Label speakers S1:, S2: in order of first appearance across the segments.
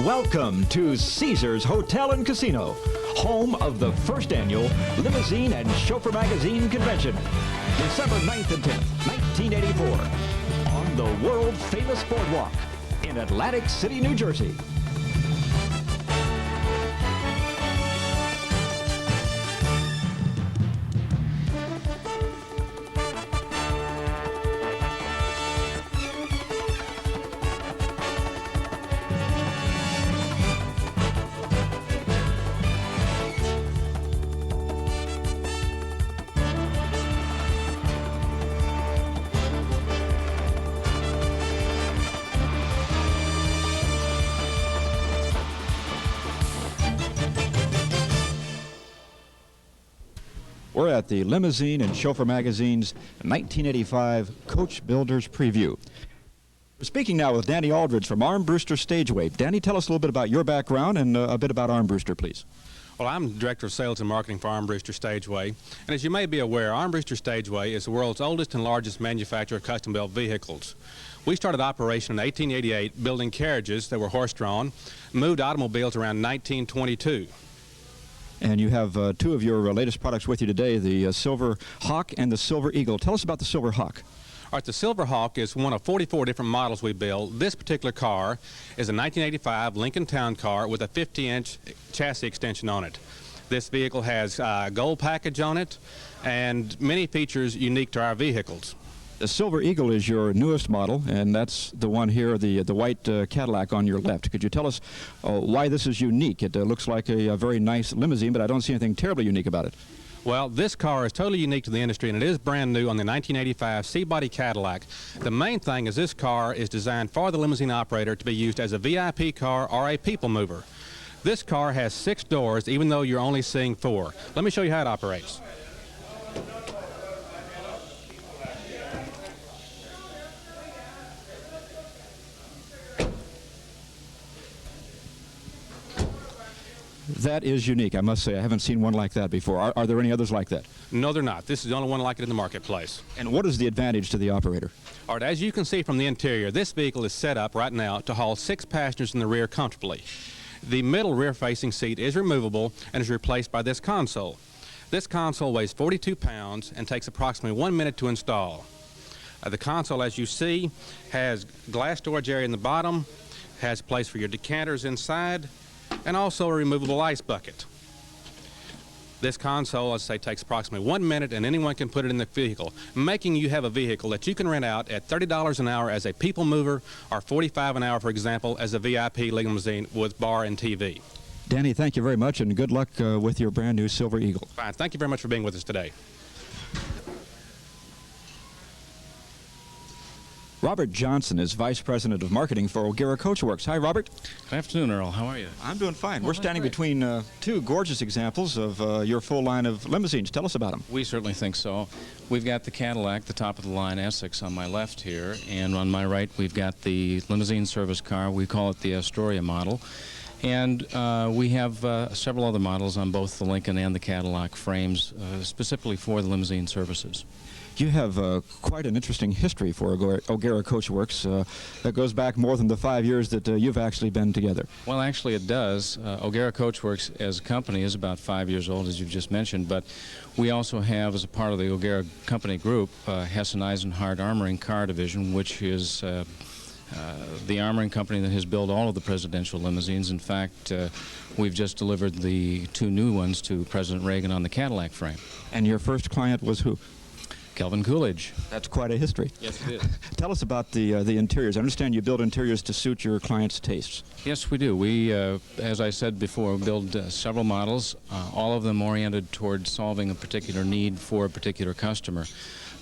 S1: Welcome to Caesars Hotel and Casino, home of the first annual Limousine and Chauffeur Magazine Convention, December 9th and 10th, 1984, on the world-famous boardwalk in Atlantic City, New Jersey. We're at the Limousine and Chauffeur Magazine's 1985 Coach Builders Preview. We're speaking now with Danny Aldridge from Armbruster Stageway. Danny, tell us a little bit about your background and a bit about Armbruster, please.
S2: Well, I'm Director of Sales and Marketing for Armbruster Stageway. And as you may be aware, Armbruster Stageway is the world's oldest and largest manufacturer of custom-built vehicles. We started operation in 1888 building carriages that were horse-drawn, moved automobiles around 1922.
S1: And you have two of your latest products with you today, the Silver Hawk and the Silver Eagle. Tell us about the Silver Hawk.
S2: All right, the Silver Hawk is one of 44 different models we build. This particular car is a 1985 Lincoln Town Car with a 50-inch chassis extension on it. This vehicle has a gold package on it and many features unique to our vehicles.
S1: The Silver Eagle is your newest model, and that's the one here, the white Cadillac on your left. Could you tell us why this is unique? It looks like a very nice limousine, but I don't see anything terribly unique about it.
S2: Well, this car is totally unique to the industry, and it is brand new on the 1985 C-Body Cadillac. The main thing is this car is designed for the limousine operator to be used as a VIP car or a people mover. This car has 6 doors, even though you're only seeing 4. Let me show you how it operates.
S1: That is unique, I must say. I haven't seen one like that before. Are there any others like that?
S2: No, they're not. This is the only one like it in the marketplace.
S1: And what is the advantage to the operator?
S2: All right, as you can see from the interior, this vehicle is set up right now to haul 6 passengers in the rear comfortably. The middle rear-facing seat is removable and is replaced by this console. This console weighs 42 pounds and takes approximately 1 minute to install. The console, as you see, has glass storage area in the bottom, has a place for your decanters inside, and also a removable ice bucket. This console, as I say, takes approximately 1 minute, and anyone can put it in the vehicle, making you have a vehicle that you can rent out at $30 an hour as a people mover or $45 an hour, for example, as a VIP limousine with bar and TV.
S1: Danny, thank you very much, and good luck with your brand new Silver Eagle.
S2: Fine. Thank you very much for being with us today.
S1: Robert Johnson is Vice President of Marketing for O'Gara Coachworks. Hi, Robert.
S3: Good afternoon, Earl. How are you?
S1: I'm doing fine.
S3: Well,
S1: we're standing
S3: great.
S1: between two gorgeous examples of your full line of limousines. Tell us about them.
S3: We certainly think so. We've got the Cadillac, the top-of-the-line Essex on my left here, and on my right we've got the limousine service car. We call it the Astoria model. And we have several other models on both the Lincoln and the Cadillac frames, specifically for the limousine services.
S1: You have quite an interesting history for O'Gara Coachworks that goes back more than the 5 years that you've actually been together.
S3: Well, actually it does. O'Gara Coachworks as a company is about 5 years old, as you've just mentioned, but we also have, as a part of the O'Gara Company Group, Hess and Eisenhardt Armoring Car Division, which is the armoring company that has built all of the presidential limousines. In fact, we've just delivered the 2 new ones to President Reagan on the Cadillac frame.
S1: And your first client was who?
S3: Kelvin Coolidge.
S1: That's quite a history.
S3: Yes, it is.
S1: Tell us about the interiors. I understand you build interiors to suit your clients' tastes.
S3: Yes, we do. We, as I said before, build several models, all of them oriented toward solving a particular need for a particular customer.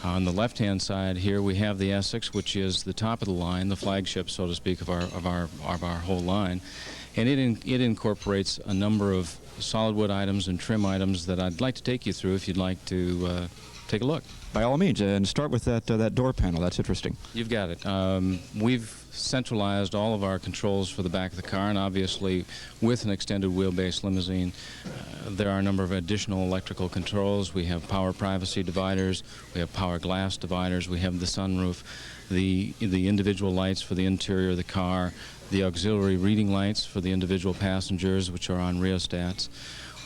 S3: On the left-hand side here, we have the Essex, which is the top of the line, the flagship, so to speak, of our whole line, and it incorporates a number of solid wood items and trim items that I'd like to take you through if you'd like to take a look.
S1: By all means, and start with that door panel. That's interesting.
S3: You've got it. We've centralized all of our controls for the back of the car, and obviously with an extended wheelbase limousine, there are a number of additional electrical controls. We have power privacy dividers, we have power glass dividers, we have the sunroof, the individual lights for the interior of the car, the auxiliary reading lights for the individual passengers, which are on rheostats.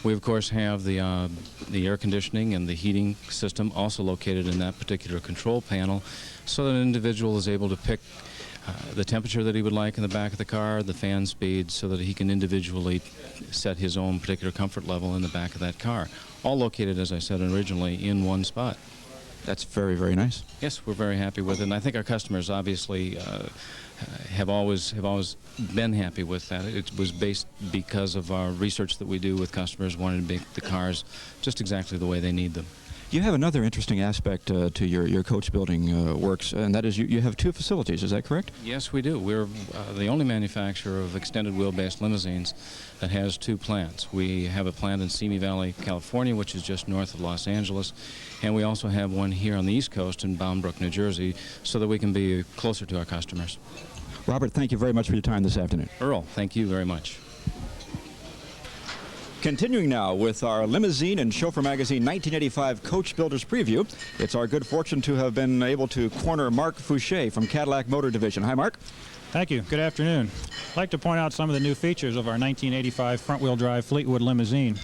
S3: We, of course, have the air conditioning and the heating system also located in that particular control panel, so that an individual is able to pick the temperature that he would like in the back of the car, the fan speed, so that he can individually set his own particular comfort level in the back of that car. All located, as I said originally, in one spot.
S1: That's very, very nice.
S3: Yes, we're very happy with it, and I think our customers obviously have always been happy with that. It was based because of our research that we do with customers wanting to make the cars just exactly the way they need them.
S1: You have another interesting aspect to your coach building works, and that is you have two facilities. Is that correct?
S3: Yes, we do. We're the only manufacturer of extended wheelbase limousines that has two plants. We have a plant in Simi Valley, California, which is just north of Los Angeles, and we also have one here on the East Coast in Bound Brook, New Jersey, so that we can be closer to our customers.
S1: Robert, thank you very much for your time this afternoon.
S3: Earl, thank you very much.
S1: Continuing now with our Limousine and Chauffeur Magazine 1985 Coach Builders Preview, it's our good fortune to have been able to corner Mark Fouché from Cadillac Motor Division. Hi, Mark.
S4: Thank you. Good afternoon. I'd like to point out some of the new features of our 1985 front-wheel drive Fleetwood limousine.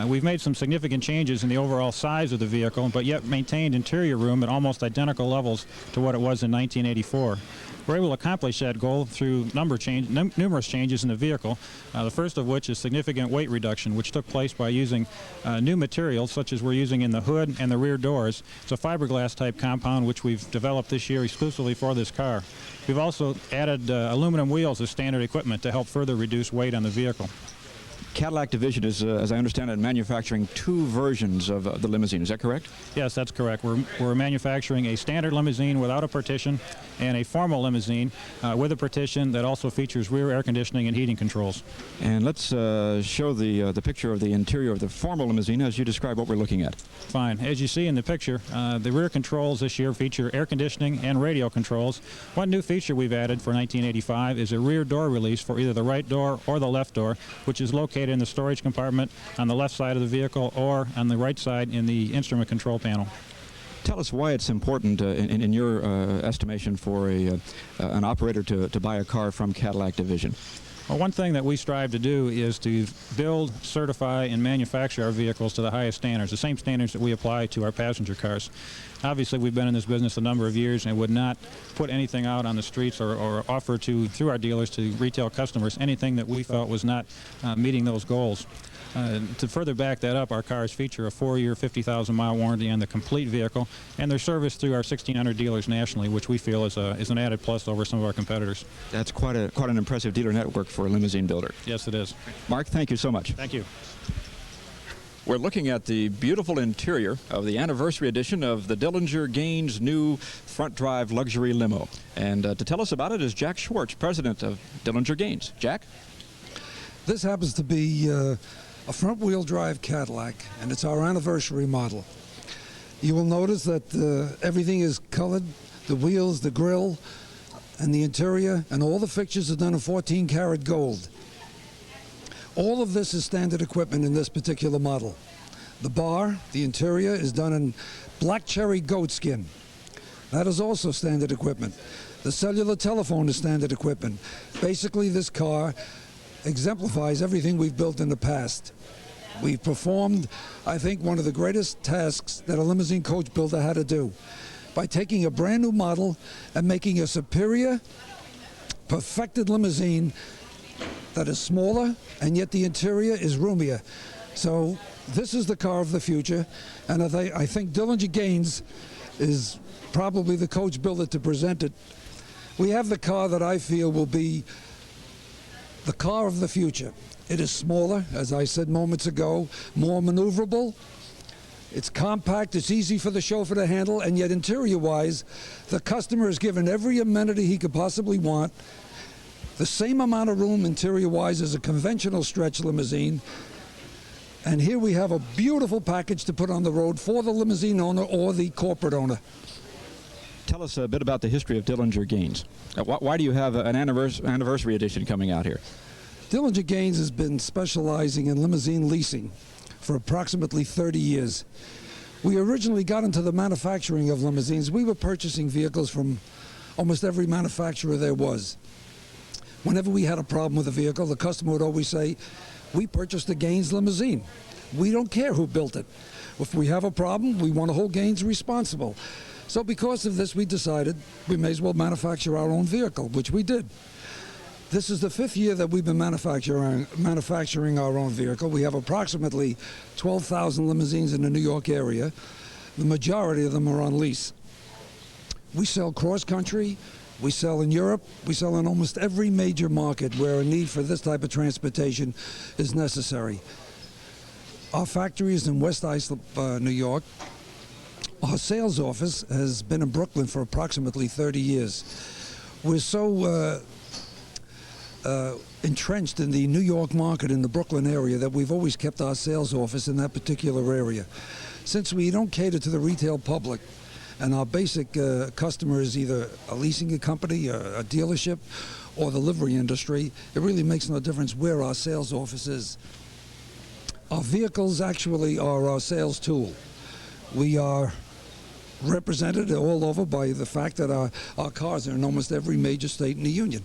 S4: We've made some significant changes in the overall size of the vehicle, but yet maintained interior room at almost identical levels to what it was in 1984. We're able to accomplish that goal through numerous changes in the vehicle, the first of which is significant weight reduction, which took place by using new materials such as we're using in the hood and the rear doors. It's a fiberglass type compound which we've developed this year exclusively for this car. We've also added aluminum wheels as standard equipment to help further reduce weight on the vehicle.
S1: Cadillac Division is, as I understand it, manufacturing two versions of the limousine. Is that correct?
S4: Yes, that's correct. We're manufacturing a standard limousine without a partition and a formal limousine with a partition that also features rear air conditioning and heating controls.
S1: And let's show the picture of the interior of the formal limousine as you describe what we're looking at.
S4: Fine. As you see in the picture, the rear controls this year feature air conditioning and radio controls. One new feature we've added for 1985 is a rear door release for either the right door or the left door, which is located in the storage compartment on the left side of the vehicle or on the right side in the instrument control panel.
S1: Tell us why it's important, in your estimation, for an operator to buy a car from Cadillac Division.
S4: Well, one thing that we strive to do is to build, certify, and manufacture our vehicles to the highest standards, the same standards that we apply to our passenger cars. Obviously, we've been in this business a number of years and would not put anything out on the streets or offer through our dealers to retail customers anything that we felt was not meeting those goals. To further back that up, our cars feature a 4-year, 50,000-mile warranty on the complete vehicle, and they're serviced through our 1,600 dealers nationally, which we feel is an added plus over some of our competitors.
S1: That's quite an impressive dealer network for a limousine builder.
S4: Yes, it is.
S1: Mark, thank you so much.
S4: Thank you.
S1: We're looking at the beautiful interior of the anniversary edition of the Dillinger Gaines new front drive luxury limo. And to tell us about it is Jack Schwartz, president of Dillinger Gaines. Jack?
S5: This happens to be a front-wheel drive Cadillac, and it's our anniversary model. You will notice that everything is colored, the wheels, the grille, and the interior, and all the fixtures are done in 14-karat gold. All of this is standard equipment in this particular model. The bar, the interior, is done in black cherry goat skin. That is also standard equipment. The cellular telephone is standard equipment. Basically, this car exemplifies everything we've built in the past. We've performed, I think, one of the greatest tasks that a limousine coach builder had to do by taking a brand new model and making a superior, perfected limousine that is smaller, and yet the interior is roomier. So this is the car of the future, and I think Dillinger Gaines is probably the coach builder to present it. We have the car that I feel will be the car of the future. It is smaller, as I said moments ago, more maneuverable. It's compact, it's easy for the chauffeur to handle, and yet interior-wise, the customer is given every amenity he could possibly want. The same amount of room interior-wise as a conventional stretch limousine. And here we have a beautiful package to put on the road for the limousine owner or the corporate owner.
S1: Tell us a bit about the history of Dillinger Gaines. Why do you have an anniversary edition coming out here?
S5: Dillinger Gaines has been specializing in limousine leasing for approximately 30 years. We originally got into the manufacturing of limousines. We were purchasing vehicles from almost every manufacturer there was. Whenever we had a problem with a vehicle, the customer would always say, we purchased a Gaines limousine. We don't care who built it. If we have a problem, we want to hold Gaines responsible. So because of this, we decided we may as well manufacture our own vehicle, which we did. This is the 5th year that we've been manufacturing our own vehicle. We have approximately 12,000 limousines in the New York area. The majority of them are on lease. We sell cross-country, we sell in Europe, we sell in almost every major market where a need for this type of transportation is necessary. Our factory is in West Islip, New York. Our sales office has been in Brooklyn for approximately 30 years. We're so entrenched in the New York market in the Brooklyn area that we've always kept our sales office in that particular area. Since we don't cater to the retail public, and our basic customer is either a leasing company, a dealership, or the livery industry, it really makes no difference where our sales office is. Our vehicles actually are our sales tool. We are represented all over by the fact that our cars are in almost every major state in the Union.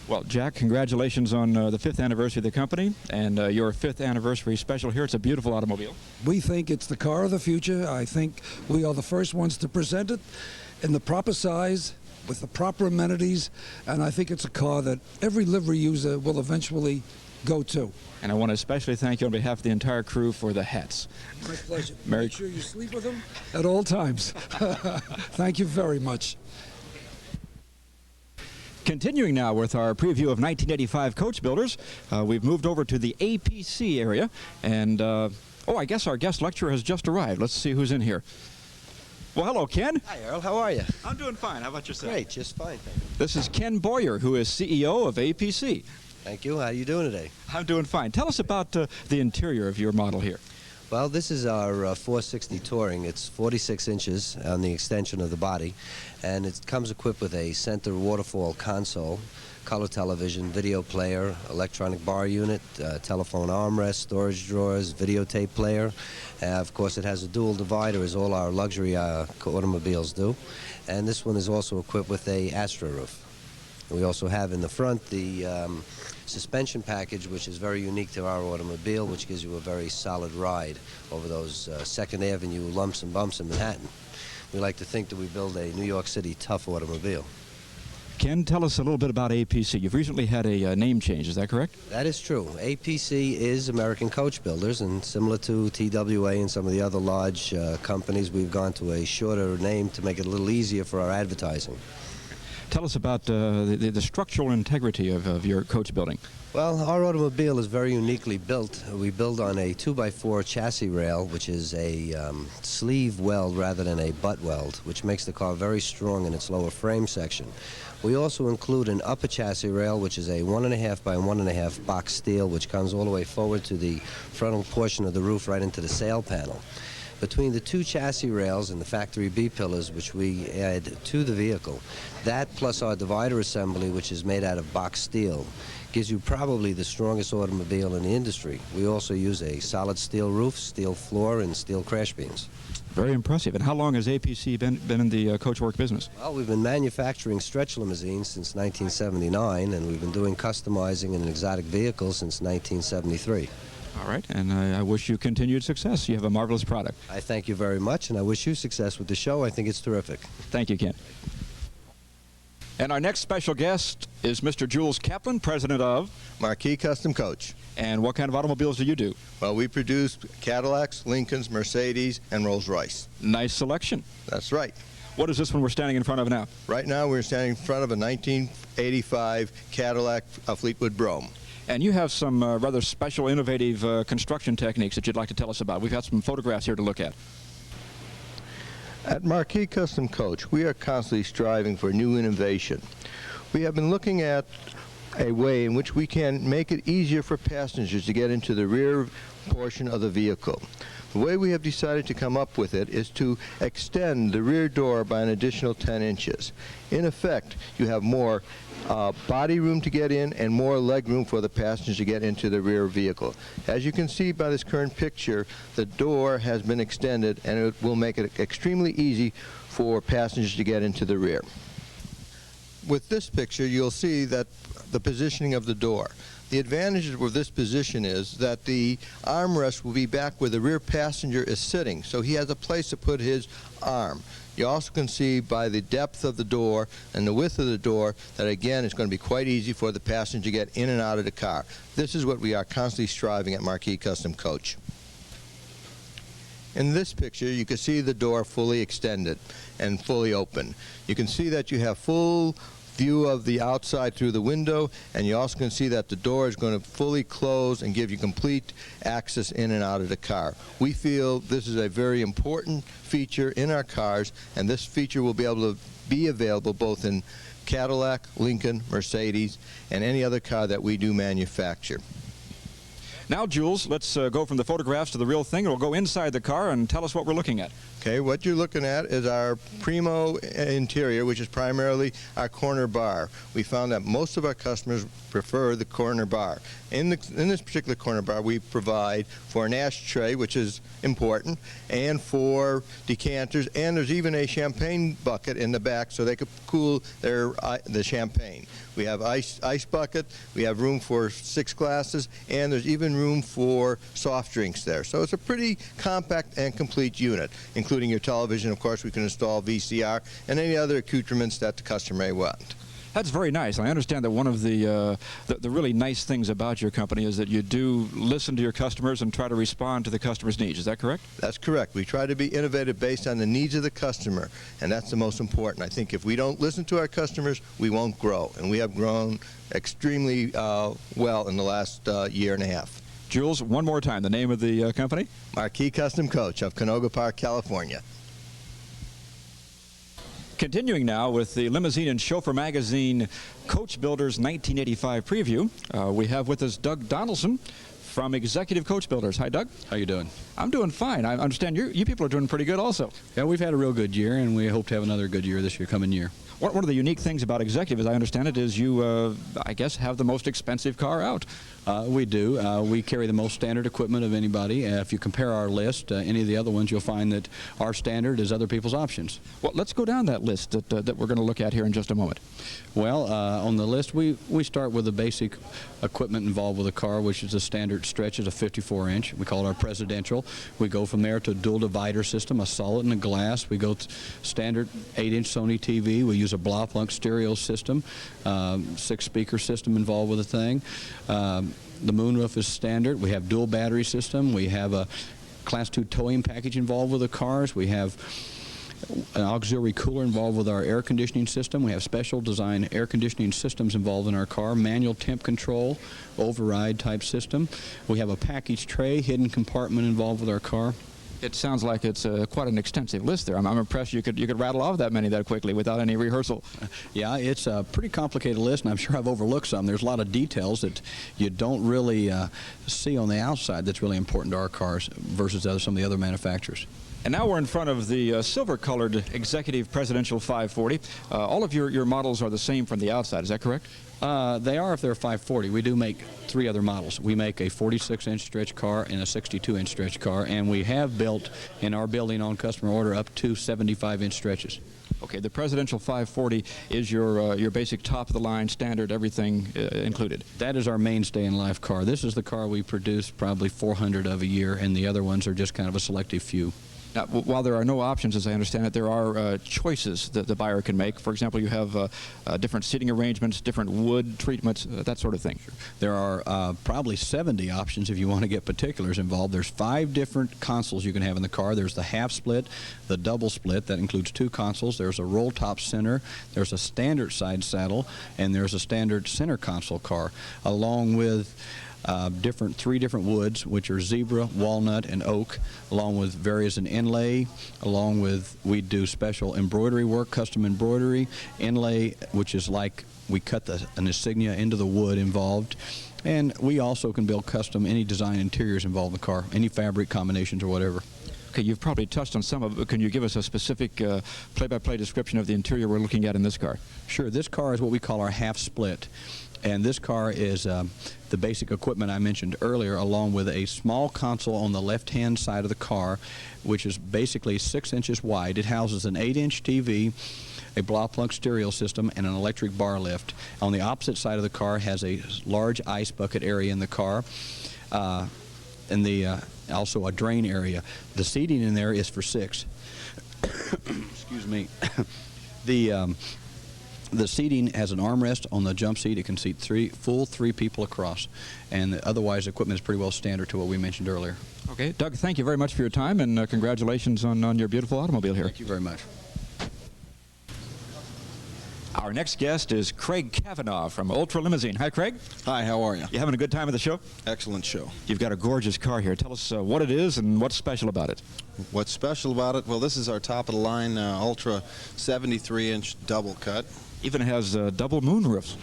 S1: Well, Jack, congratulations on the 5th anniversary of the company and your 5th anniversary special here. It's a beautiful automobile.
S5: We think it's the car of the future. I think we are the first ones to present it in the proper size, with the proper amenities, and I think it's a car that every livery user will eventually go to.
S1: And I want to especially thank you on behalf of the entire crew for the hats.
S5: My pleasure.
S1: Merry
S5: Make sure you sleep with them at all times. Thank you very much.
S1: Continuing now with our preview of 1985 coach builders, we've moved over to the APC area, and I guess our guest lecturer has just arrived. Let's see who's in here. Well, hello, Ken.
S6: Hi, Earl. How are you?
S1: I'm doing fine. How about yourself?
S6: Great. Just fine, thank you.
S1: This is Ken Boyer, who is CEO of APC.
S6: Thank you. How are you doing today?
S1: I'm doing fine. Tell us about the interior of your model here.
S6: Well, this is our 460 Touring. It's 46 inches on the extension of the body, and it comes equipped with a center waterfall console, color television, video player, electronic bar unit, telephone armrest, storage drawers, videotape player. Of course, it has a dual divider, as all our luxury automobiles do. And this one is also equipped with a Astra roof. We also have in the front the suspension package, which is very unique to our automobile, which gives you a very solid ride over those 2nd Avenue lumps and bumps in Manhattan. We like to think that we build a New York City tough automobile.
S1: Ken, tell us a little bit about APC. You've recently had a name change, is that correct?
S6: That is true. APC is American Coach Builders, and similar to TWA and some of the other large companies, we've gone to a shorter name to make it a little easier for our advertising.
S1: Tell us about the structural integrity of your coach building.
S6: Well, our automobile is very uniquely built. We build on a 2x4 chassis rail, which is a sleeve weld rather than a butt weld, which makes the car very strong in its lower frame section. We also include an upper chassis rail, which is a 1.5 by 1.5 box steel, which comes all the way forward to the frontal portion of the roof right into the sail panel. Between the 2 chassis rails and the factory B-pillars, which we add to the vehicle, that plus our divider assembly, which is made out of box steel, gives you probably the strongest automobile in the industry. We also use a solid steel roof, steel floor, and steel crash beams.
S1: Very impressive. And how long has APC been in the coach work business?
S6: Well, we've been manufacturing stretch limousines since 1979, and we've been doing customizing in exotic vehicles since 1973.
S1: All right, and I wish you continued success. You have a marvelous product.
S6: I thank you very much, and I wish you success with the show. I think it's terrific.
S1: Thank you, Ken. And our next special guest is Mr. Jules Kaplan, president of
S7: Marquis Custom Coach.
S1: And what kind of automobiles do you do?
S7: Well, we produce Cadillacs, Lincolns, Mercedes, and Rolls-Royce.
S1: Nice selection.
S7: That's right.
S1: What is this one we're standing in front of now?
S7: Right now, we're standing in front of a 1985 Cadillac Fleetwood Brougham.
S1: And you have some rather special, innovative construction techniques that you'd like to tell us about. We've got some photographs here to look at.
S7: At Marquis Custom Coach, we are constantly striving for new innovation. We have been looking at a way in which we can make it easier for passengers to get into the rear portion of the vehicle. The way we have decided to come up with it is to extend the rear door by an additional 10 inches. In effect, you have more body room to get in and more leg room for the passengers to get into the rear vehicle. As you can see by this current picture, the door has been extended, and it will make it extremely easy for passengers to get into the rear. with this picture, you'll see that the positioning of the door. The advantage of this position is that the armrest will be back where the rear passenger is sitting, so he has a place to put his arm. You also can see by the depth of the door and the width of the door that, again, it's going to be quite easy for the passenger to get in and out of the car. This is what we are constantly striving at Marquis Custom Coach. In this picture, you can see the door fully extended and fully open. You can see that you have full view of the outside through the window, and you also can see that the door is going to fully close and give you complete access in and out of the car. We feel this is a very important feature in our cars, and this feature will be able to be available both in Cadillac, Lincoln, Mercedes, and any other car that we do manufacture.
S1: Now, Jules, let's go from the photographs to the real thing. We'll go inside the car and tell us what we're looking at.
S7: Okay, what you're looking at is our primo interior, which is primarily our corner bar. We found that most of our customers prefer the corner bar. In this particular corner bar, we provide for an ashtray, which is important, and for decanters, and there's even a champagne bucket in the back so they could cool the champagne. We have ice bucket, we have room for 6 glasses, and there's even room for soft drinks there. So it's a pretty compact and complete unit, including your television. Of course, we can install VCR and any other accoutrements that the customer may want.
S1: That's very nice. I understand that one of the really nice things about your company is that you do listen to your customers and try to respond to the customer's needs. Is that correct?
S7: That's correct. We try to be innovative based on the needs of the customer, and that's the most important. I think if we don't listen to our customers, we won't grow, and we have grown extremely well in the last year and a half.
S1: Jules, one more time, the name of the company?
S7: Marquis Custom Coach of Canoga Park, California.
S1: Continuing now with the Limousine and Chauffeur magazine Coach Builders 1985 preview, we have with us Doug Donaldson from Executive Coach Builders. Hi, Doug.
S8: How you doing?
S1: I'm doing fine. I understand you people are doing pretty good also.
S8: Yeah, we've had a real good year, and we hope to have another good year this coming year.
S1: One of the unique things about Executive, as I understand it, is you, I guess, have the most expensive car out.
S8: We do. We carry the most standard equipment of anybody. If you compare our list, any of the other ones, you'll find that our standard is other people's options.
S1: Well, let's go down that list that we're going to look at here in just a moment.
S8: Well, on the list, we start with the basic equipment involved with a car, which is a standard stretch is a 54-inch. We call it our presidential. We go from there to a dual divider system, a solid and a glass. We go to standard 8-inch Sony TV. We use a Blaupunkt stereo system, 6-speaker system involved with the thing. The moonroof is standard. We have dual battery system. We have a Class 2 towing package involved with the cars. We have an auxiliary cooler involved with our air conditioning system. We have special design air conditioning systems involved in our car, manual temp control, override type system. We have a package tray, hidden compartment involved with our car.
S1: It sounds like it's quite an extensive list there. I'm impressed you could rattle off that many that quickly without any rehearsal.
S8: Yeah, it's a pretty complicated list, and I'm sure I've overlooked some. There's a lot of details that you don't really see on the outside that's really important to our cars versus some of the other manufacturers.
S1: And now we're in front of the silver-colored Executive Presidential 540. All of your models are the same from the outside, is that correct?
S8: They are if they're 540. We do make 3 other models. We make a 46-inch stretch car and a 62-inch stretch car, and we have built in our building on customer order up to 75-inch stretches.
S1: Okay, the Presidential 540 is your basic top-of-the-line standard, everything included.
S8: That is our mainstay in life car. This is the car we produce probably 400 of a year, and the other ones are just kind of a selective few.
S1: Now, while there are no options, as I understand it, there are choices that the buyer can make. For example, you have different seating arrangements, different wood treatments, that sort of thing.
S8: There are probably 70 options if you want to get particulars involved. There's 5 different consoles you can have in the car. There's the half split, the double split, that includes 2 consoles. There's a roll top center, there's a standard side saddle, and there's a standard center console car, along with 3 different woods, which are zebra, walnut, and oak, along with various in inlay, along with we do special embroidery work, custom embroidery, inlay, which is like we cut an insignia into the wood involved. And we also can build custom any design interiors involved in the car, any fabric combinations or whatever.
S1: Okay, you've probably touched on some of it. Can you give us a specific play-by-play description of the interior we're looking at in this car?
S8: Sure. This car is what we call our half split. And this car is the basic equipment I mentioned earlier, along with a small console on the left-hand side of the car, which is basically 6 inches wide. It houses an 8-inch TV, a block plug stereo system, and an electric bar lift. On the opposite side of the car has a large ice bucket area in the car, and also a drain area. The seating in there is for 6. Excuse me. The seating has an armrest on the jump seat. It can seat full three people across, and otherwise, the equipment is pretty well standard to what we mentioned earlier.
S1: Okay, Doug, thank you very much for your time, and congratulations on your beautiful automobile here.
S8: Thank you very much.
S1: Our next guest is Craig Kavanaugh from Ultra Limousine. Hi, Craig.
S9: Hi, how are you?
S1: You having a good time at the show?
S9: Excellent show.
S1: You've got a gorgeous car here. Tell us what it is and what's special about it.
S9: What's special about it? Well, this is our top-of-the-line Ultra 73-inch double cut.
S1: Even has double moon roofs.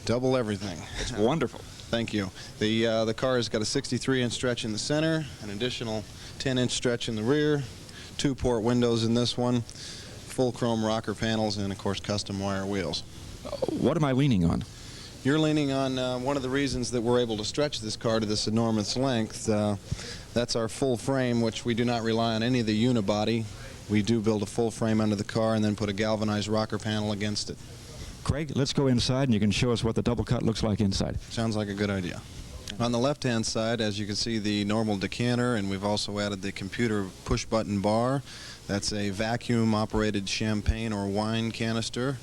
S9: Double everything.
S1: It's wonderful.
S9: Thank you. The car has got a 63-inch stretch in the center, an additional 10-inch stretch in the rear, 2-port windows in this one, full chrome rocker panels, and of course custom wire wheels.
S1: What am I leaning on?
S9: You're leaning on one of the reasons that we're able to stretch this car to this enormous length. That's our full frame, which we do not rely on any of the unibody. We do build a full frame under the car and then put a galvanized rocker panel against it.
S1: Craig, let's go inside and you can show us what the double cut looks like inside.
S9: Sounds like a good idea. On the left-hand side, as you can see, the normal decanter, and we've also added the computer push-button bar. That's a vacuum-operated champagne or wine canister.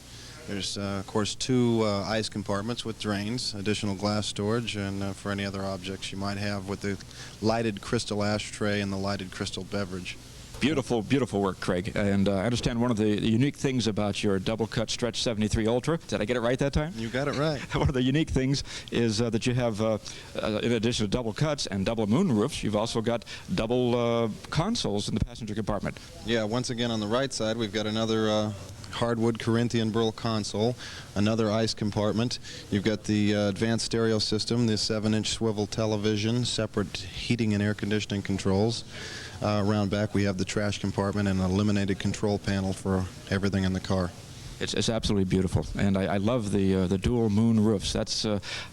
S9: There's, of course, 2 ice compartments with drains, additional glass storage, and for any other objects you might have with the lighted crystal ashtray and the lighted crystal beverage.
S1: Beautiful, beautiful work, Craig. And I understand one of the unique things about your double-cut Stretch 73 Ultra. Did I get it right that time?
S9: You got it right.
S1: One of the unique things is that you have, in addition to double cuts and double moon roofs, you've also got double consoles in the passenger compartment.
S9: Yeah, once again on the right side, we've got another hardwood Corinthian burl console, another ice compartment. You've got the advanced stereo system, the 7-inch swivel television, separate heating and air conditioning controls. Around back we have the trash compartment and an illuminated control panel for everything in the car.
S1: It's absolutely beautiful, and I love the dual moon roofs. That's,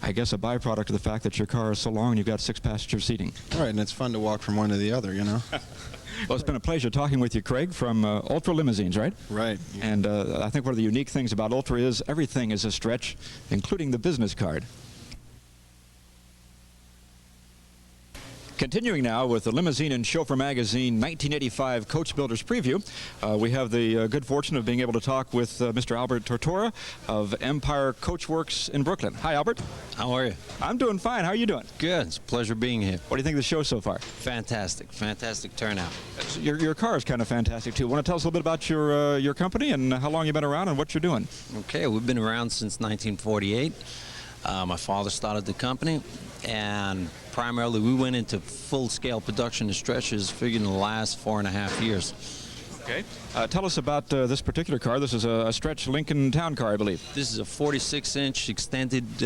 S1: I guess, a byproduct of the fact that your car is so long and you've got 6-passenger seating.
S9: All right, and it's fun to walk from one to the other, you know.
S1: Well, it's been a pleasure talking with you, Craig, from Ultra Limousines, right?
S9: Right.
S1: And I think one of the unique things about Ultra is everything is a stretch, including the business card. Continuing now with the Limousine and Chauffeur Magazine 1985 Coach Builders Preview, we have the good fortune of being able to talk with Mr. Albert Tortora of Empire Coachworks in Brooklyn. Hi, Albert.
S10: How are you?
S1: I'm doing fine. How are you doing?
S10: Good. It's a pleasure being here.
S1: What do you think of the show so far?
S10: Fantastic. Fantastic turnout.
S1: Your car is kind of fantastic, too. Want to tell us a little bit about your company and how long you've been around and what you're doing?
S10: Okay. We've been around since 1948. My father started the company, and primarily we went into full-scale production of stretchers figuring the last 4.5 years.
S1: Okay. Tell us about this particular car. This is a stretch Lincoln Town car, I believe.
S10: This is a 46-inch extended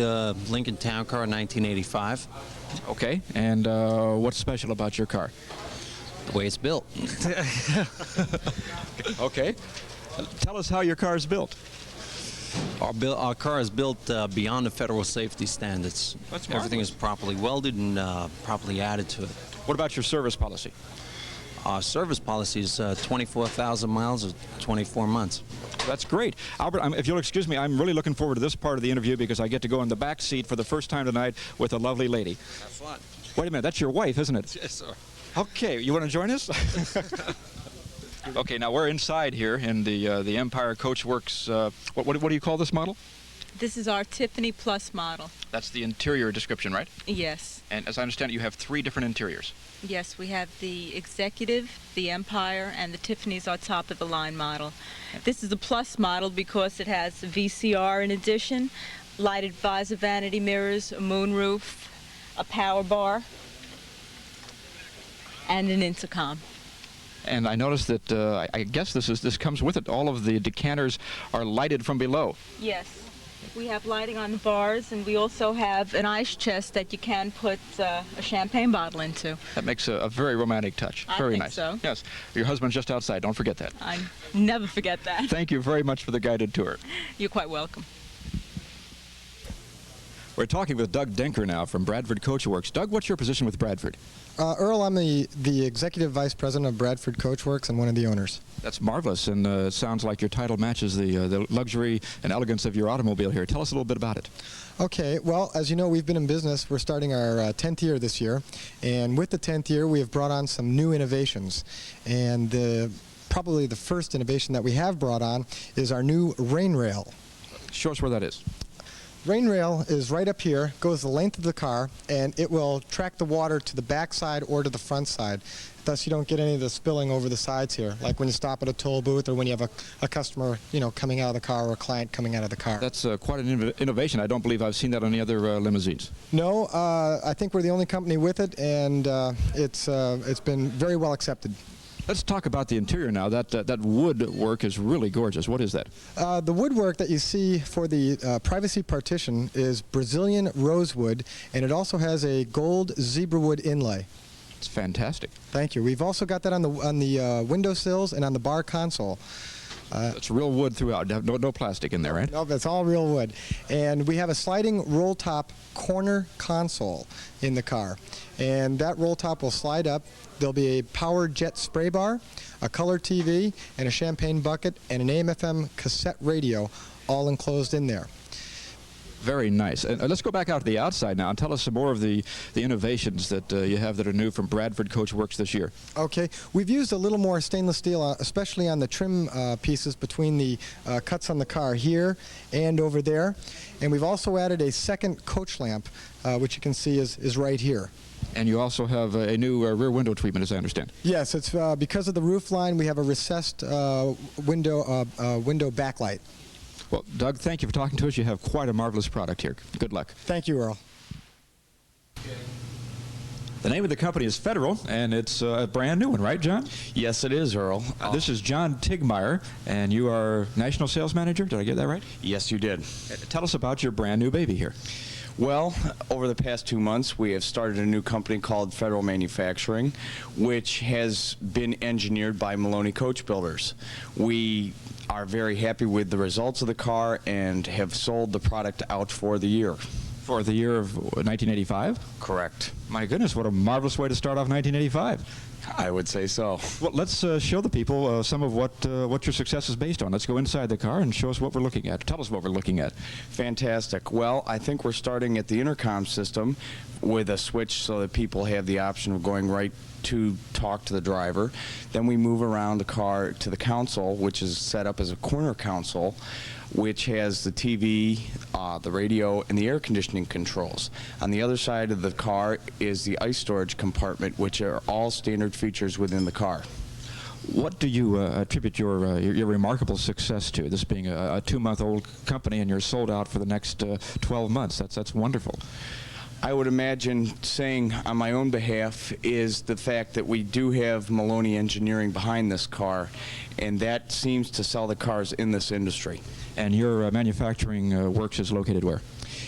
S10: Lincoln Town car, 1985.
S1: Okay. And what's special about your car?
S10: The way it's built.
S1: Okay. Tell us how your car is built.
S10: Our car is built beyond the federal safety standards.
S1: That's
S10: Everything
S1: marvelous.
S10: is properly welded and properly added to it.
S1: What about your service policy?
S10: Our service policy is 24,000 miles or 24 months.
S1: That's great. Albert, if you'll excuse me, I'm really looking forward to this part of the interview because I get to go in the back seat for the first time tonight with a lovely lady.
S10: Have fun.
S1: Wait a minute, that's your wife, isn't it?
S10: Yes, sir.
S1: Okay, you want to join us? Okay, now we're inside here in the Empire Coachworks. What do you call this model?
S11: This is our Tiffany Plus model.
S1: That's the interior description, right?
S11: Yes.
S1: And as I understand it, you have 3 different interiors.
S11: Yes, we have the Executive, the Empire, and the Tiffany's our top-of-the-line model. This is a Plus model because it has a VCR in addition, lighted visor vanity mirrors, a moonroof, a power bar, and an intercom.
S1: And I noticed that I guess this comes with it. All of the decanters are lighted from below.
S11: Yes. We have lighting on the bars, and we also have an ice chest that you can put a champagne bottle into.
S1: That makes a very romantic touch. Very
S11: think
S1: nice.
S11: So.
S1: Yes. Your husband's just outside. Don't forget that.
S11: I never forget that.
S1: Thank you very much for the guided tour.
S11: You're quite welcome.
S1: We're talking with Doug Denker now from Bradford Coach Works. Doug, what's your position with Bradford?
S12: Earl, I'm the Executive Vice President of Bradford Coach Works and one of the owners.
S1: That's marvelous, and it sounds like your title matches the luxury and elegance of your automobile here. Tell us a little bit about it.
S12: Okay, well, as you know, we've been in business. We're starting our 10th year this year, and with the 10th year, we have brought on some new innovations. And probably the first innovation that we have brought on is our new rain rail.
S1: Show us where that is.
S12: Rain rail is right up here, goes the length of the car, and it will track the water to the back side or to the front side. Thus, you don't get any of the spilling over the sides here, like when you stop at a toll booth or when you have a customer, coming out of the car or a client coming out of the car.
S1: That's quite an innovation. I don't believe I've seen that on any other limousines.
S12: No, I think we're the only company with it, and it's been very well accepted.
S1: Let's talk about the interior now. That woodwork is really gorgeous. What is that?
S12: The woodwork that you see for the privacy partition is Brazilian rosewood, and it also has a gold zebra wood inlay.
S1: It's fantastic.
S12: Thank you. We've also got that on the windowsills and on the bar console.
S1: It's real wood throughout. No plastic in there, right?
S12: No, that's all real wood. And we have a sliding roll top corner console in the car. And that roll top will slide up. There'll be a power jet spray bar, a color TV, and a champagne bucket, and an AM/FM cassette radio, all enclosed in there.
S1: Very nice. And let's go back out to the outside now and tell us some more of the innovations that you have that are new from Bradford Coach Works this year.
S12: Okay. We've used a little more stainless steel, especially on the trim pieces between the cuts on the car here and over there. And we've also added a second coach lamp, which you can see is right here.
S1: And you also have a new rear window treatment, as I understand.
S12: Yes, it's because of the roof line, we have a recessed window backlight.
S1: Well, Doug, thank you for talking to us. You have quite a marvelous product here. Good luck.
S12: Thank you, Earl.
S1: The name of the company is Federal, and it's a brand new one, right, John?
S13: Yes, it is, Earl.
S1: This is John Tigmeyer, and you are National Sales Manager. Did I get that right?
S13: Yes, you did.
S1: Tell us about your brand new baby here.
S13: Well, over the past 2 months, we have started a new company called Federal Manufacturing, which has been engineered by Maloney Coach Builders. We are very happy with the results of the car and have sold the product out for the year.
S1: For the year of 1985?
S13: Correct.
S1: My goodness, what a marvelous way to start off 1985.
S13: I would say so.
S1: Well, let's show the people some of what your success is based on. Let's go inside the car and show us what we're looking at. Tell us what we're looking at.
S13: Fantastic. Well, I think we're starting at the intercom system with a switch so that people have the option of going right to talk to the driver. Then we move around the car to the console, which is set up as a corner console, which has the TV, the radio, and the air conditioning controls. On the other side of the car is the ice storage compartment, which are all standard features within the car.
S1: What do you attribute your remarkable success to? This being a 2-month-old company, and you're sold out for the next 12 months. That's wonderful.
S13: I would imagine saying on my own behalf is the fact that we do have Maloney Engineering behind this car, and that seems to sell the cars in this industry.
S1: And your manufacturing works is located where?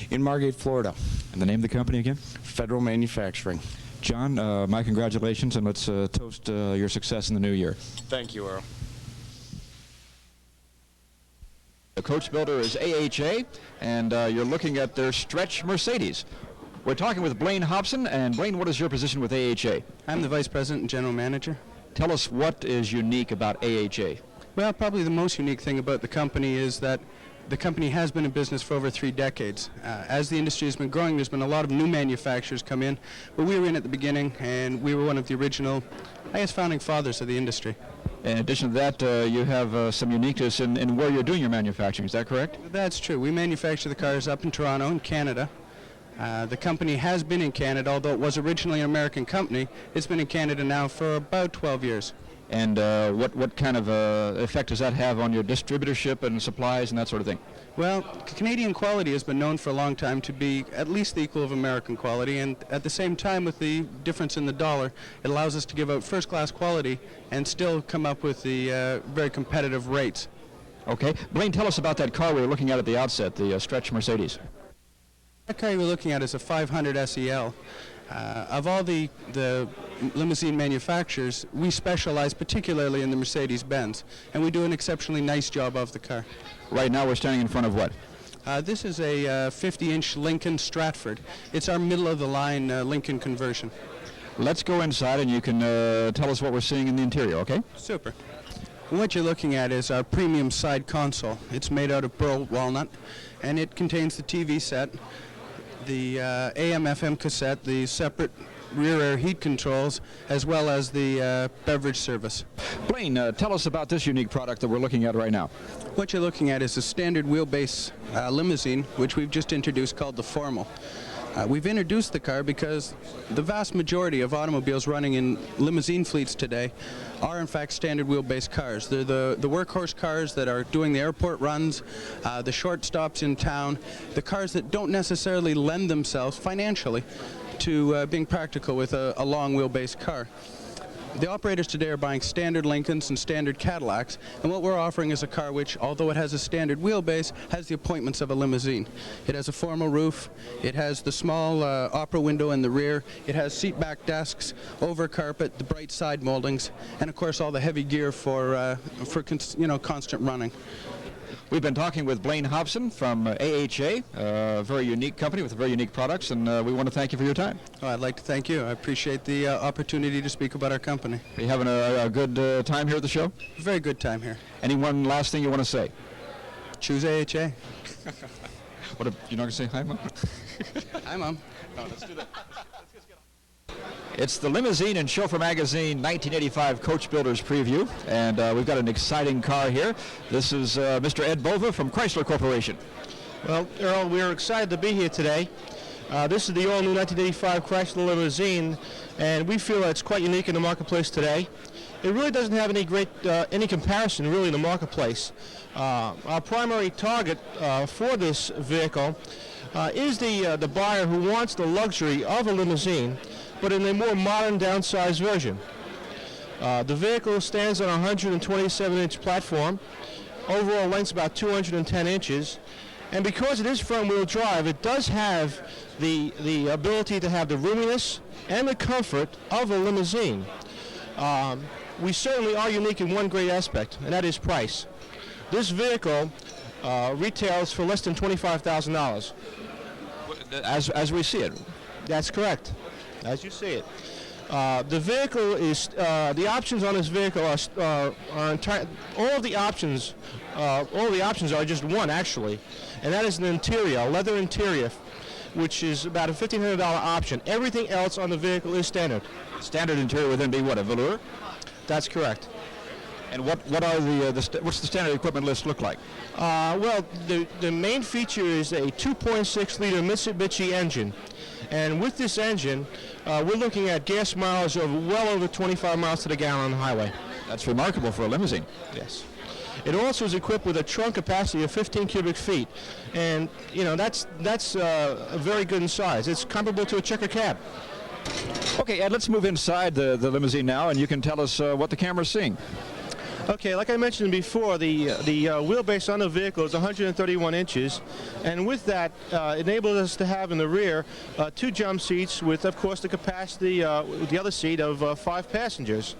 S13: In Margate, Florida.
S1: And the name of the company again?
S13: Federal Manufacturing.
S1: John, my congratulations, and let's toast your success in the new year.
S13: Thank you, Earl.
S1: The coach builder is AHA, and you're looking at their stretch Mercedes. We're talking with Blaine Hobson, and Blaine, what is your position with AHA?
S14: I'm the Vice President and General Manager.
S1: Tell us what is unique about AHA.
S14: Well, probably the most unique thing about the company is that the company has been in business for over 3 decades. As the industry has been growing, there's been a lot of new manufacturers come in, but we were in at the beginning, and we were one of the original, founding fathers of the industry.
S1: In addition to that, you have some uniqueness in where you're doing your manufacturing. Is that correct?
S14: That's true. We manufacture the cars up in Toronto, in Canada. The company has been in Canada, although it was originally an American company. It's been in Canada now for about 12 years.
S1: And what kind of effect does that have on your distributorship and supplies and that sort of thing?
S14: Well, Canadian quality has been known for a long time to be at least the equal of American quality, and at the same time, with the difference in the dollar, it allows us to give out first-class quality and still come up with the very competitive rates.
S1: Okay. Blaine, tell us about that car we were looking at the outset, the stretch Mercedes.
S14: The car you were looking at is a 500 SEL. Of all the limousine manufacturers, we specialize particularly in the Mercedes-Benz, and we do an exceptionally nice job of the car.
S1: Right now we're standing in front of what?
S14: This is a 50-inch Lincoln Stratford. It's our middle-of-the-line Lincoln conversion.
S1: Let's go inside and you can tell us what we're seeing in the interior, okay?
S14: Super. What you're looking at is our premium side console. It's made out of burled walnut, and it contains the TV set, the AM/FM cassette, the separate rear air heat controls, as well as the beverage service.
S1: Blaine, tell us about this unique product that we're looking at right now.
S14: What you're looking at is a standard wheelbase limousine, which we've just introduced, called the Formal. We've introduced the car because the vast majority of automobiles running in limousine fleets today are in fact standard wheelbase cars. They're the workhorse cars that are doing the airport runs, the short stops in town, the cars that don't necessarily lend themselves financially to being practical with a long wheelbase car. The operators today are buying standard Lincolns and standard Cadillacs, and what we're offering is a car which, although it has a standard wheelbase, has the appointments of a limousine. It has a formal roof, it has the small opera window in the rear, it has seat back desks, over carpet, the bright side moldings, and of course all the heavy gear for constant running.
S1: We've been talking with Blaine Hobson from AHA, a very unique company with very unique products, and we want to thank you for your time.
S14: Oh, I'd like to thank you. I appreciate the opportunity to speak about our company.
S1: Are you having a good time here at the show?
S14: Very good time here.
S1: Any one last thing you want to say?
S14: Choose AHA.
S1: What? You're not going to say hi, Mom?
S14: Hi, Mom.
S1: No, let's do that. It's the Limousine and Chauffeur Magazine 1985 Coach Builders Preview, and we've got an exciting car here. This is Mr. Ed Bova from Chrysler Corporation.
S15: Well, Earl, we're excited to be here today. This is the all-new 1985 Chrysler Limousine, and we feel that it's quite unique in the marketplace today. It really doesn't have any comparison really in the marketplace. Our primary target for this vehicle is the buyer who wants the luxury of a limousine, but in a more modern downsized version. The vehicle stands on a 127-inch platform. Overall length is about 210 inches. And because it is front-wheel drive, it does have the ability to have the roominess and the comfort of a limousine. We certainly are unique in one great aspect, and that is price. This vehicle retails for less than $25,000.
S1: As we see it.
S15: That's correct. As you see it. The vehicle is, the options on this vehicle are entire, all the options are just one actually, and that is an interior, a leather interior, which is about a $1,500 option. Everything else on the vehicle is standard.
S1: Standard interior would then be what, a velour?
S15: That's correct.
S1: And what are what's the standard equipment list look like?
S15: Well, the main feature is a 2.6 liter Mitsubishi engine. And with this engine, we're looking at gas mileage of well over 25 miles to the gallon on the highway.
S1: That's remarkable for a limousine.
S15: Yes. It also is equipped with a trunk capacity of 15 cubic feet. And, you know, that's a very good in size. It's comparable to a checker cab.
S1: Okay, Ed, let's move inside the limousine now, and you can tell us what the camera's seeing.
S15: Okay, like I mentioned before, the wheelbase on the vehicle is 131 inches, and with that, enables us to have in the rear 2 jump seats with, of course, the capacity with the other seat of 5 passengers.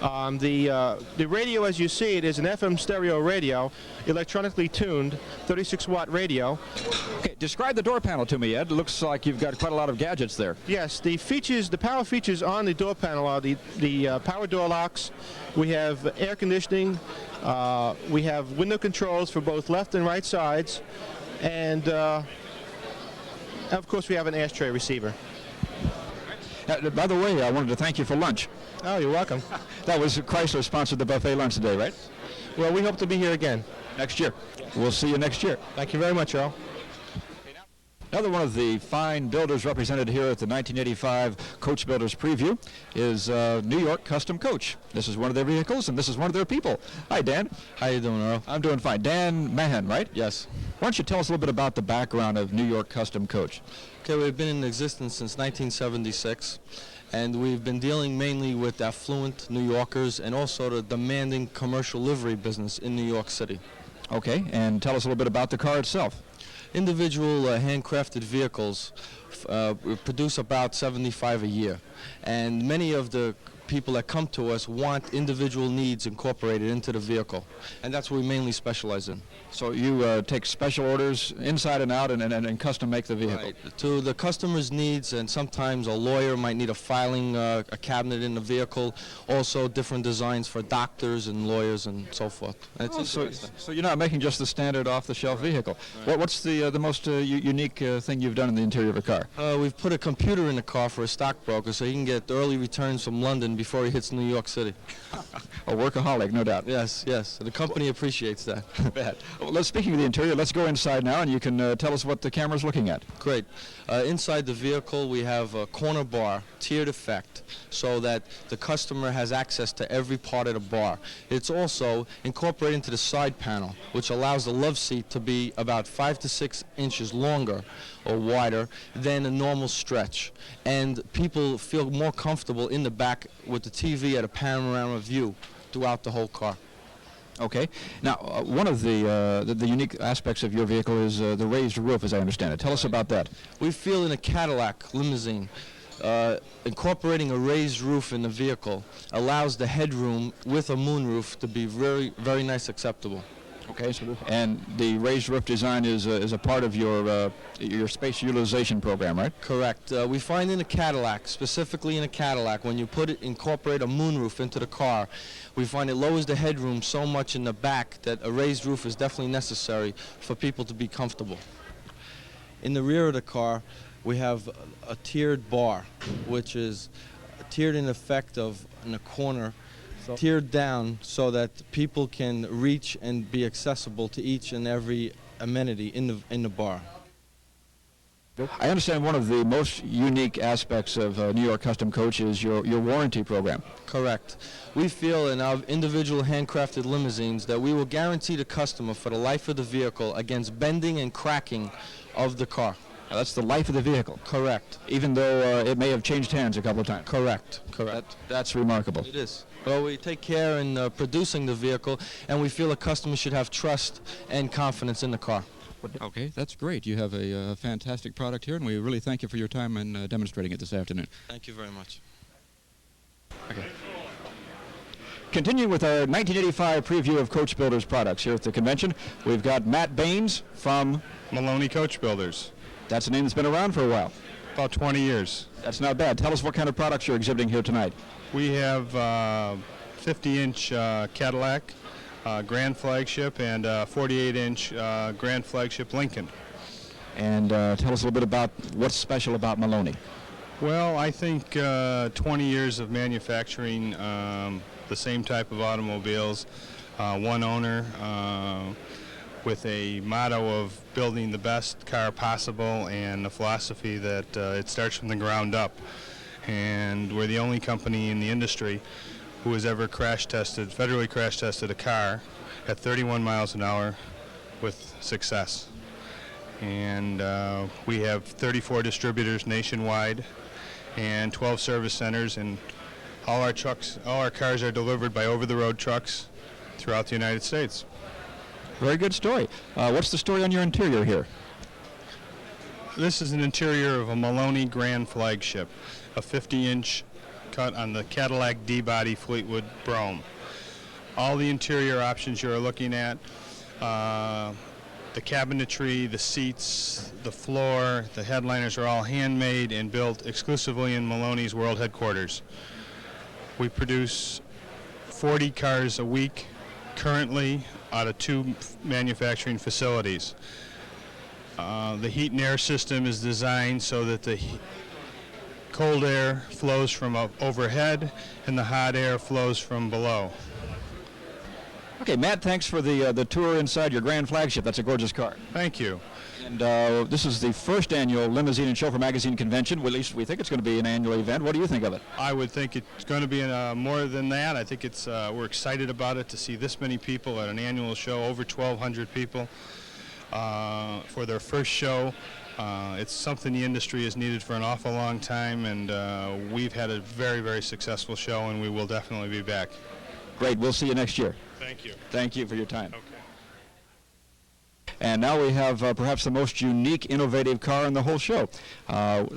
S15: The radio, as you see it, is an FM stereo radio, electronically tuned, 36-watt radio.
S1: Okay, describe the door panel to me, Ed. It looks like you've got quite a lot of gadgets there.
S15: Yes, the power features on the door panel are the power door locks. We have air conditioning. We have window controls for both left and right sides, and of course we have an ashtray receiver.
S1: By the way, I wanted to thank you for lunch.
S15: Oh, you're welcome.
S1: That was Chrysler sponsored the buffet lunch today, right?
S15: Well, we hope to be here again.
S1: Next year. We'll see you next year.
S15: Thank you very much, Earl.
S1: Another one of the fine builders represented here at the 1985 Coach Builders Preview is New York Custom Coach. This is one of their vehicles, and this is one of their people. Hi, Dan.
S16: How you doing, Earl?
S1: I'm doing fine. Dan Mahan, right?
S16: Yes.
S1: Why don't you tell us a little bit about the background of New York Custom Coach?
S16: Okay, we've been in existence since 1976, and we've been dealing mainly with affluent New Yorkers and also the demanding commercial livery business in New York City.
S1: Okay, and tell us a little bit about the car itself.
S16: Individual handcrafted vehicles we produce about 75 a year. And many of the people that come to us want individual needs incorporated into the vehicle. And that's what we mainly specialize in.
S17: So you take special orders inside and out and custom make the vehicle?
S16: Right. To the customer's needs, and sometimes a lawyer might need a filing a cabinet in the vehicle. Also different designs for doctors and lawyers and so forth.
S17: So you're not making just the standard off-the-shelf vehicle. Right. What's the most unique thing you've done in the interior of a car?
S16: We've put a computer in the car for a stockbroker so he can get early returns from London before he hits New York City.
S17: A workaholic, no doubt.
S16: Yes, yes. The company appreciates that.
S17: Bad. Well, speaking of the interior, let's go inside now, and you can tell us what the camera's looking at.
S16: Great. Inside the vehicle, we have a corner bar, tiered effect, so that the customer has access to every part of the bar. It's also incorporated into the side panel, which allows the love seat to be about 5 to 6 inches longer or wider than a normal stretch. And people feel more comfortable in the back with the TV at a panorama view throughout the whole car.
S17: Okay. Now, one of the unique aspects of your vehicle is the raised roof, as I understand it. Tell us about that.
S16: We feel in a Cadillac Limousine, incorporating a raised roof in the vehicle allows the headroom with a moonroof to be very, very nice acceptable.
S17: Okay, and the raised roof design is a part of your space utilization program, right?
S16: Correct. We find in a Cadillac, specifically in a Cadillac, when you incorporate a moonroof into the car, we find it lowers the headroom so much in the back that a raised roof is definitely necessary for people to be comfortable. In the rear of the car, we have a tiered bar, which is tiered in effect of in a corner, tiered down so that people can reach and be accessible to each and every amenity in the bar.
S17: I understand one of the most unique aspects of New York Custom Coach is your warranty program.
S16: Correct. We feel in our individual handcrafted limousines that we will guarantee the customer for the life of the vehicle against bending and cracking of the car.
S17: Now, that's the life of the vehicle.
S16: Correct.
S17: Even though it may have changed hands a couple of times.
S16: Correct. Correct.
S17: That's remarkable.
S16: It is. Well, we take care in producing the vehicle, and we feel a customer should have trust and confidence in the car.
S18: Okay, that's great. You have a fantastic product here, and we really thank you for your time in demonstrating it this afternoon.
S16: Thank you very much.
S17: Okay. Continuing with our 1985 preview of Coach Builders products here at the convention, we've got Matt Baines from
S19: Maloney Coach Builders.
S17: That's a name that's been around for a while.
S19: About 20 years.
S17: That's not bad. Tell us what kind of products you're exhibiting here tonight.
S19: We have 50-inch Cadillac Grand Flagship and 48-inch Grand Flagship Lincoln.
S17: And tell us a little bit about what's special about Maloney.
S19: Well, I think 20 years of manufacturing the same type of automobiles, one owner, with a motto of building the best car possible and the philosophy that it starts from the ground up. And we're the only company in the industry who has ever federally crash tested a car at 31 miles an hour with success. And we have 34 distributors nationwide and 12 service centers, and all our cars are delivered by over-the-road trucks throughout the United States.
S17: Very good story. What's the story on your interior here?
S19: This is an interior of a Maloney Grand Flagship, a 50-inch cut on the Cadillac D-body Fleetwood Brougham. All the interior options you're looking at, the cabinetry, the seats, the floor, the headliners are all handmade and built exclusively in Maloney's world headquarters. We produce 40 cars a week currently out of 2 manufacturing facilities. The heat and air system is designed so that the cold air flows from overhead and the hot air flows from below.
S17: Okay, Matt, thanks for the tour inside your Grand Flagship. That's a gorgeous car.
S19: Thank you.
S17: And this is the first annual Limousine and Chauffeur Magazine convention. Well, at least we think it's going to be an annual event. What do you think of it?
S19: I would think it's going to be more than that. I think we're excited about it to see this many people at an annual show, over 1,200 people for their first show. It's something the industry has needed for an awful long time, and we've had a very, very successful show, and we will definitely be back.
S17: Great. We'll see you next year.
S19: Thank you.
S17: Thank you for your time.
S19: Okay.
S17: And now we have perhaps the most unique, innovative car in the whole show.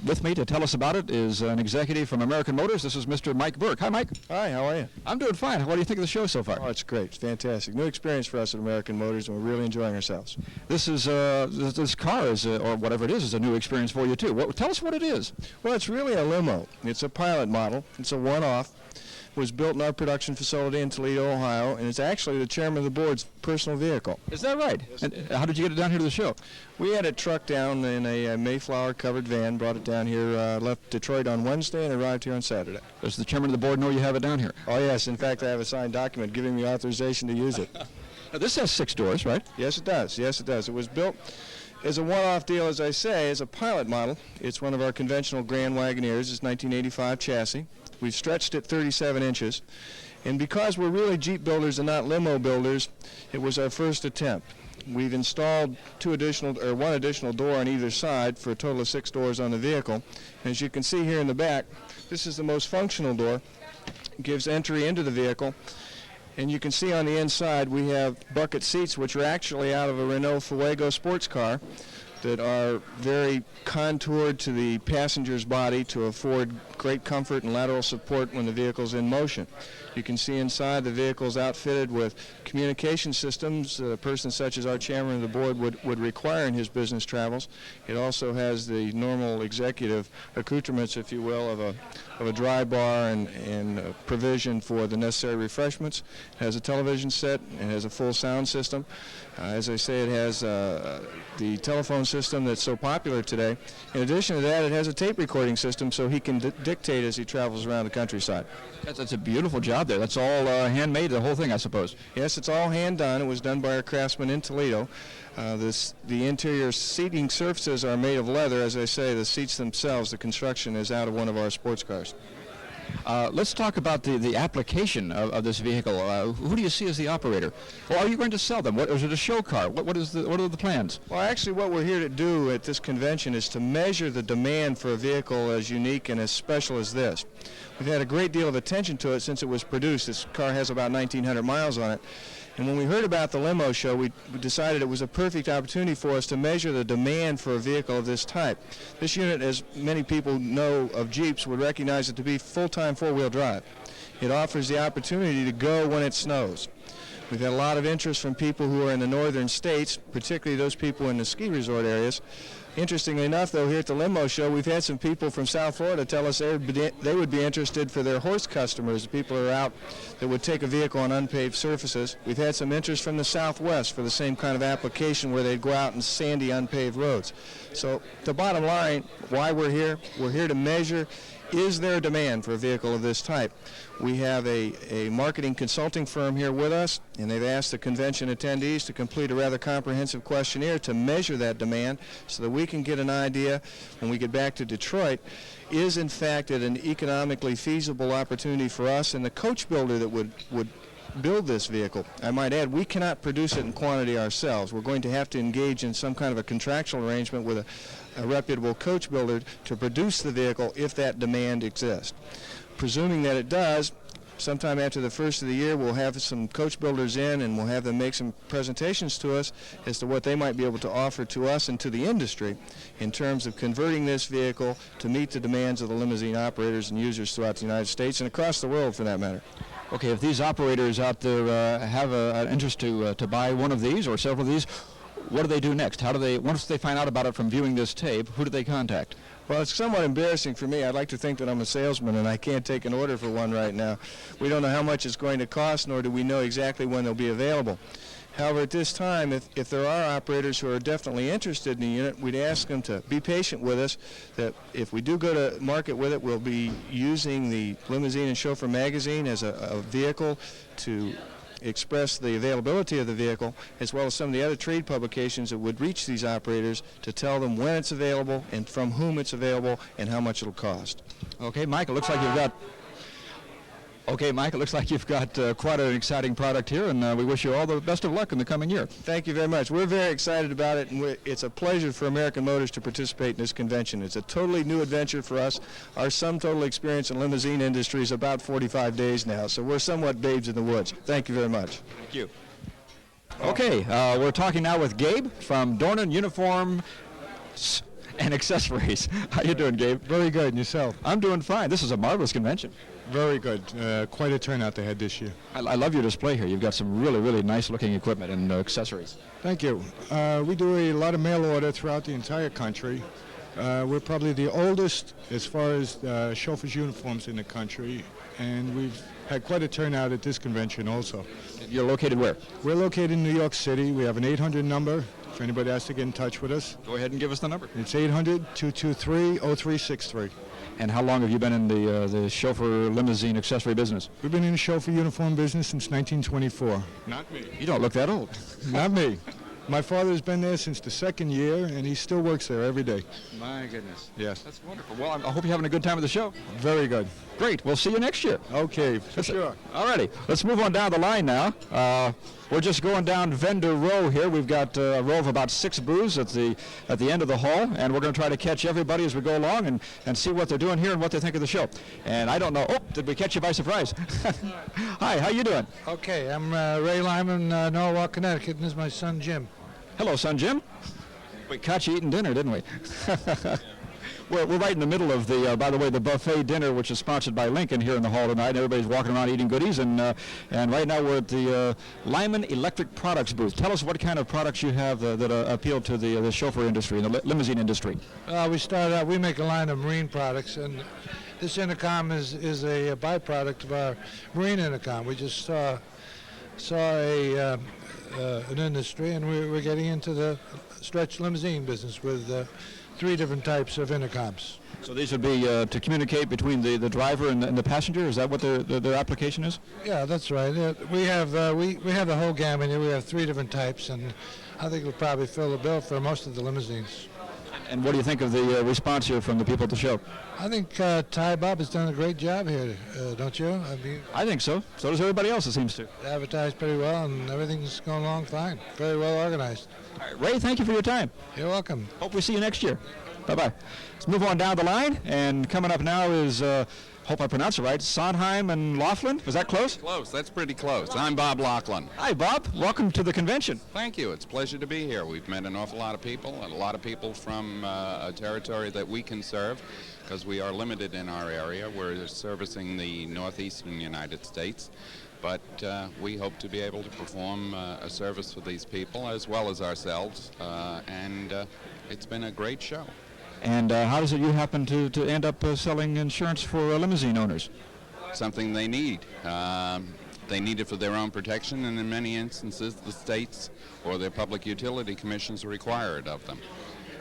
S17: With me to tell us about it is an executive from American Motors. This is Mr. Mike Burke. Hi, Mike.
S20: Hi, how are you?
S17: I'm doing fine. What do you think of the show so far?
S20: Oh, it's great. It's fantastic. New experience for us at American Motors, and we're really enjoying ourselves.
S17: This is this car is, or whatever it is a new experience for you too. Tell us what it is.
S20: Well, it's really a limo. It's a pilot model. It's a one-off. It was built in our production facility in Toledo, Ohio, and it's actually the chairman of the board's personal vehicle.
S17: Is that right? And how did you get it down here to the show?
S20: We had it trucked down in a Mayflower covered van, brought it down here, left Detroit on Wednesday, and arrived here on Saturday.
S17: Does the chairman of the board know you have it down here?
S20: Oh, yes. In fact, I have a signed document giving me authorization to use it.
S17: Now, this has 6 doors, right?
S20: Yes, it does. Yes, it does. It was built as a one-off deal, as I say, as a pilot model. It's one of our conventional Grand Wagoneers. It's 1985 chassis. We've stretched it 37 inches. And because we're really Jeep builders and not limo builders, it was our first attempt. We've installed one additional door on either side for a total of 6 doors on the vehicle. As you can see here in the back, this is the most functional door. It gives entry into the vehicle. And you can see on the inside we have bucket seats, which are actually out of a Renault Fuego sports car, that are very contoured to the passenger's body to afford great comfort and lateral support when the vehicle's in motion. You can see inside the vehicle's outfitted with communication systems that a person such as our chairman of the board would require in his business travels. It also has the normal executive accoutrements, if you will, of a dry bar and provision for the necessary refreshments. It has a television set. It has a full sound system. As I say, it has the telephone system that's so popular today. In addition to that, it has a tape recording system so he can dictate as he travels around the countryside.
S17: That's a beautiful job there. That's all handmade, the whole thing, I suppose.
S20: Yes, it's all hand done. It was done by our craftsman in Toledo. The interior seating surfaces are made of leather. As I say, the seats themselves, the construction is out of one of our sports cars.
S17: Let's talk about the application of this vehicle. Who do you see as the operator? Or are you going to sell them? Is it a show car? What are the plans?
S20: Well, actually, what we're here to do at this convention is to measure the demand for a vehicle as unique and as special as this. We've had a great deal of attention to it since it was produced. This car has about 1,900 miles on it. And when we heard about the Limo Show, we decided it was a perfect opportunity for us to measure the demand for a vehicle of this type. This unit, as many people know of Jeeps, would recognize it to be full-time four-wheel drive. It offers the opportunity to go when it snows. We've had a lot of interest from people who are in the northern states, particularly those people in the ski resort areas. Interestingly enough, though, here at the Limo Show, we've had some people from South Florida tell us they would be interested for their horse customers, the people who are out that would take a vehicle on unpaved surfaces. We've had some interest from the Southwest for the same kind of application where they'd go out in sandy, unpaved roads. So the bottom line, why we're here to measure, is there a demand for a vehicle of this type? We have a marketing consulting firm here with us, and they've asked the convention attendees to complete a rather comprehensive questionnaire to measure that demand so that we can get an idea when we get back to Detroit, is in fact it an economically feasible opportunity for us and the coach builder that would build this vehicle. I might add, we cannot produce it in quantity ourselves. We're going to have to engage in some kind of a contractual arrangement with a reputable coach builder to produce the vehicle if that demand exists. Presuming that it does, sometime after the first of the year, we'll have some coach builders in and we'll have them make some presentations to us as to what they might be able to offer to us and to the industry in terms of converting this vehicle to meet the demands of the limousine operators and users throughout the United States and across the world for that matter.
S17: Okay, if these operators out there have an interest to buy one of these or several of these, what do they do next? Once they find out about it from viewing this tape, who do they contact?
S20: Well, it's somewhat embarrassing for me. I'd like to think that I'm a salesman and I can't take an order for one right now. We don't know how much it's going to cost, nor do we know exactly when they'll be available. However, at this time, if there are operators who are definitely interested in the unit, we'd ask them to be patient with us, that if we do go to market with it, we'll be using the Limousine and Chauffeur magazine as a vehicle to express the availability of the vehicle, as well as some of the other trade publications that would reach these operators to tell them when it's available and from whom it's available and how much it'll cost.
S17: Okay, Mike, it looks like you've got quite an exciting product here, and we wish you all the best of luck in the coming year.
S20: Thank you very much. We're very excited about it, and it's a pleasure for American Motors to participate in this convention. It's a totally new adventure for us. Our sum total experience in limousine industry is about 45 days now, so we're somewhat babes in the woods. Thank you very much.
S17: Thank you. Okay, we're talking now with Gabe from Dornan Uniform and Accessories. How you doing, Gabe?
S21: Very good. And yourself?
S17: I'm doing fine. This is a marvelous convention.
S21: Very good. Quite a turnout they had this year.
S17: I love your display here. You've got some really, really nice-looking equipment and accessories.
S21: Thank you. We do a lot of mail order throughout the entire country. We're probably the oldest as far as chauffeurs' uniforms in the country, and we've had quite a turnout at this convention also.
S17: You're located where?
S21: We're located in New York City. We have an 800 number if anybody has to get in touch with us.
S17: Go ahead and give us the number.
S21: It's 800-223-0363.
S17: And how long have you been in the chauffeur limousine accessory business?
S21: We've been in the chauffeur uniform business since 1924.
S17: Not me. You don't look that old.
S21: Not me. My father's been there since the second year, and he still works there every day.
S17: My goodness.
S21: Yes.
S17: That's wonderful. Well, I hope you're having a good time at the show.
S21: Very good.
S17: Great. We'll see you next year.
S21: Okay, for sure.
S17: All righty. Let's move on down the line now. We're just going down vendor row here. We've got a row of about 6 booths at the end of the hall, and we're going to try to catch everybody as we go along and see what they're doing here and what they think of the show. And I don't know. Oh, did we catch you by surprise? Hi, how you doing?
S22: Okay, I'm Ray Lyman, Norwalk, Connecticut, and this is my son Jim.
S17: Hello, son Jim. We caught you eating dinner, didn't we? We're right in the middle of the, by the way, the buffet dinner, which is sponsored by Lincoln here in the hall tonight. Everybody's walking around eating goodies, and right now we're at the Lyman Electric Products booth. Tell us what kind of products you have that appeal to the chauffeur industry and the limousine industry.
S22: We started out, we make a line of marine products, and this intercom is a byproduct of our marine intercom. We just saw an industry, and we're getting into the stretch limousine business with 3 different types of intercoms.
S17: So these would be to communicate between the driver and the passenger? Is that what their application is?
S22: Yeah, that's right. We have the whole gamut here. We have 3 different types, and I think we'll probably fill the bill for most of the limousines.
S17: And what do you think of the response here from the people at the show?
S22: I think Ty Bobit has done a great job here, don't you?
S17: I think so. So does everybody else, it seems to.
S22: Advertised pretty well, and everything's going along fine. Very well organized.
S17: All right, Ray, thank you for your time.
S22: You're welcome.
S17: Hope we see you next year. Bye-bye. Let's move on down the line, and coming up now is, hope I pronounce it right, Sondheim and Laughlin. Was that close?
S23: Close. That's pretty close. I'm Bob Laughlin.
S17: Hi, Bob. Welcome to the convention.
S23: Thank you. It's a pleasure to be here. We've met an awful lot of people, and a lot of people from a territory that we can serve, because we are limited in our area. We're servicing the northeastern United States, but we hope to be able to perform a service for these people as well as ourselves, and it's been a great show.
S17: And how does it you happen to end up selling insurance for limousine owners?
S23: Something they need. They need it for their own protection, and in many instances the states or their public utility commissions require it of them.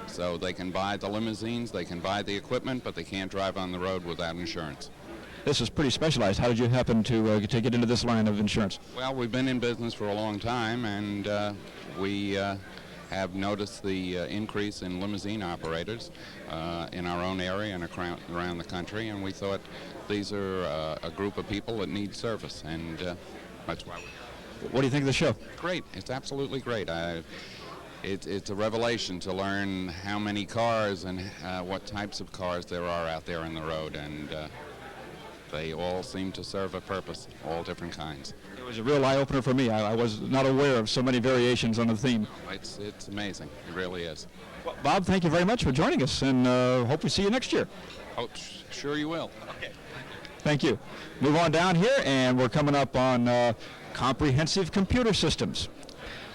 S23: So they can buy the limousines, they can buy the equipment, but they can't drive on the road without insurance.
S17: This is pretty specialized. How did you happen to get into this line of insurance?
S23: Well, we've been in business for a long time, and we have noticed the increase in limousine operators in our own area and around the country, and we thought these are a group of people that need service, and that's why we're here.
S17: What do you think of the show?
S23: Great. It's absolutely great. It's a revelation to learn how many cars and what types of cars there are out there on the road, and they all seem to serve a purpose, all different kinds.
S17: It was a real eye-opener for me. I was not aware of so many variations on the theme.
S23: It's amazing. It really is.
S17: Well, Bob, thank you very much for joining us, and hope we see you next year.
S23: Oh, sure you will.
S17: Okay. Thank you. Move on down here, and we're coming up on comprehensive computer systems.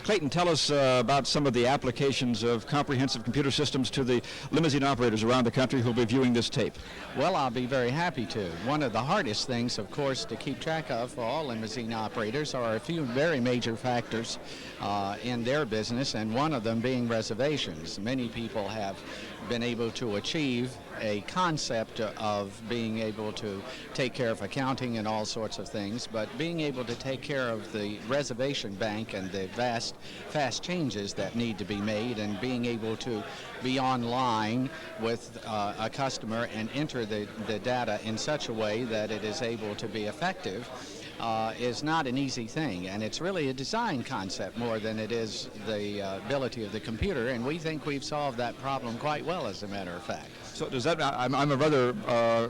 S17: Clayton, tell us about some of the applications of comprehensive computer systems to the limousine operators around the country who will be viewing this tape.
S24: Well, I'll be very happy to. One of the hardest things, of course, to keep track of for all limousine operators are a few very major factors in their business, and one of them being reservations. Many people have been able to achieve a concept of being able to take care of accounting and all sorts of things, but being able to take care of the reservation bank and the fast changes that need to be made, and being able to be online with a customer and enter the data in such a way that it is able to be effective is not an easy thing, and it's really a design concept more than it is the ability of the computer, and we think we've solved that problem quite well, as a matter of fact.
S17: So does that, I'm a rather,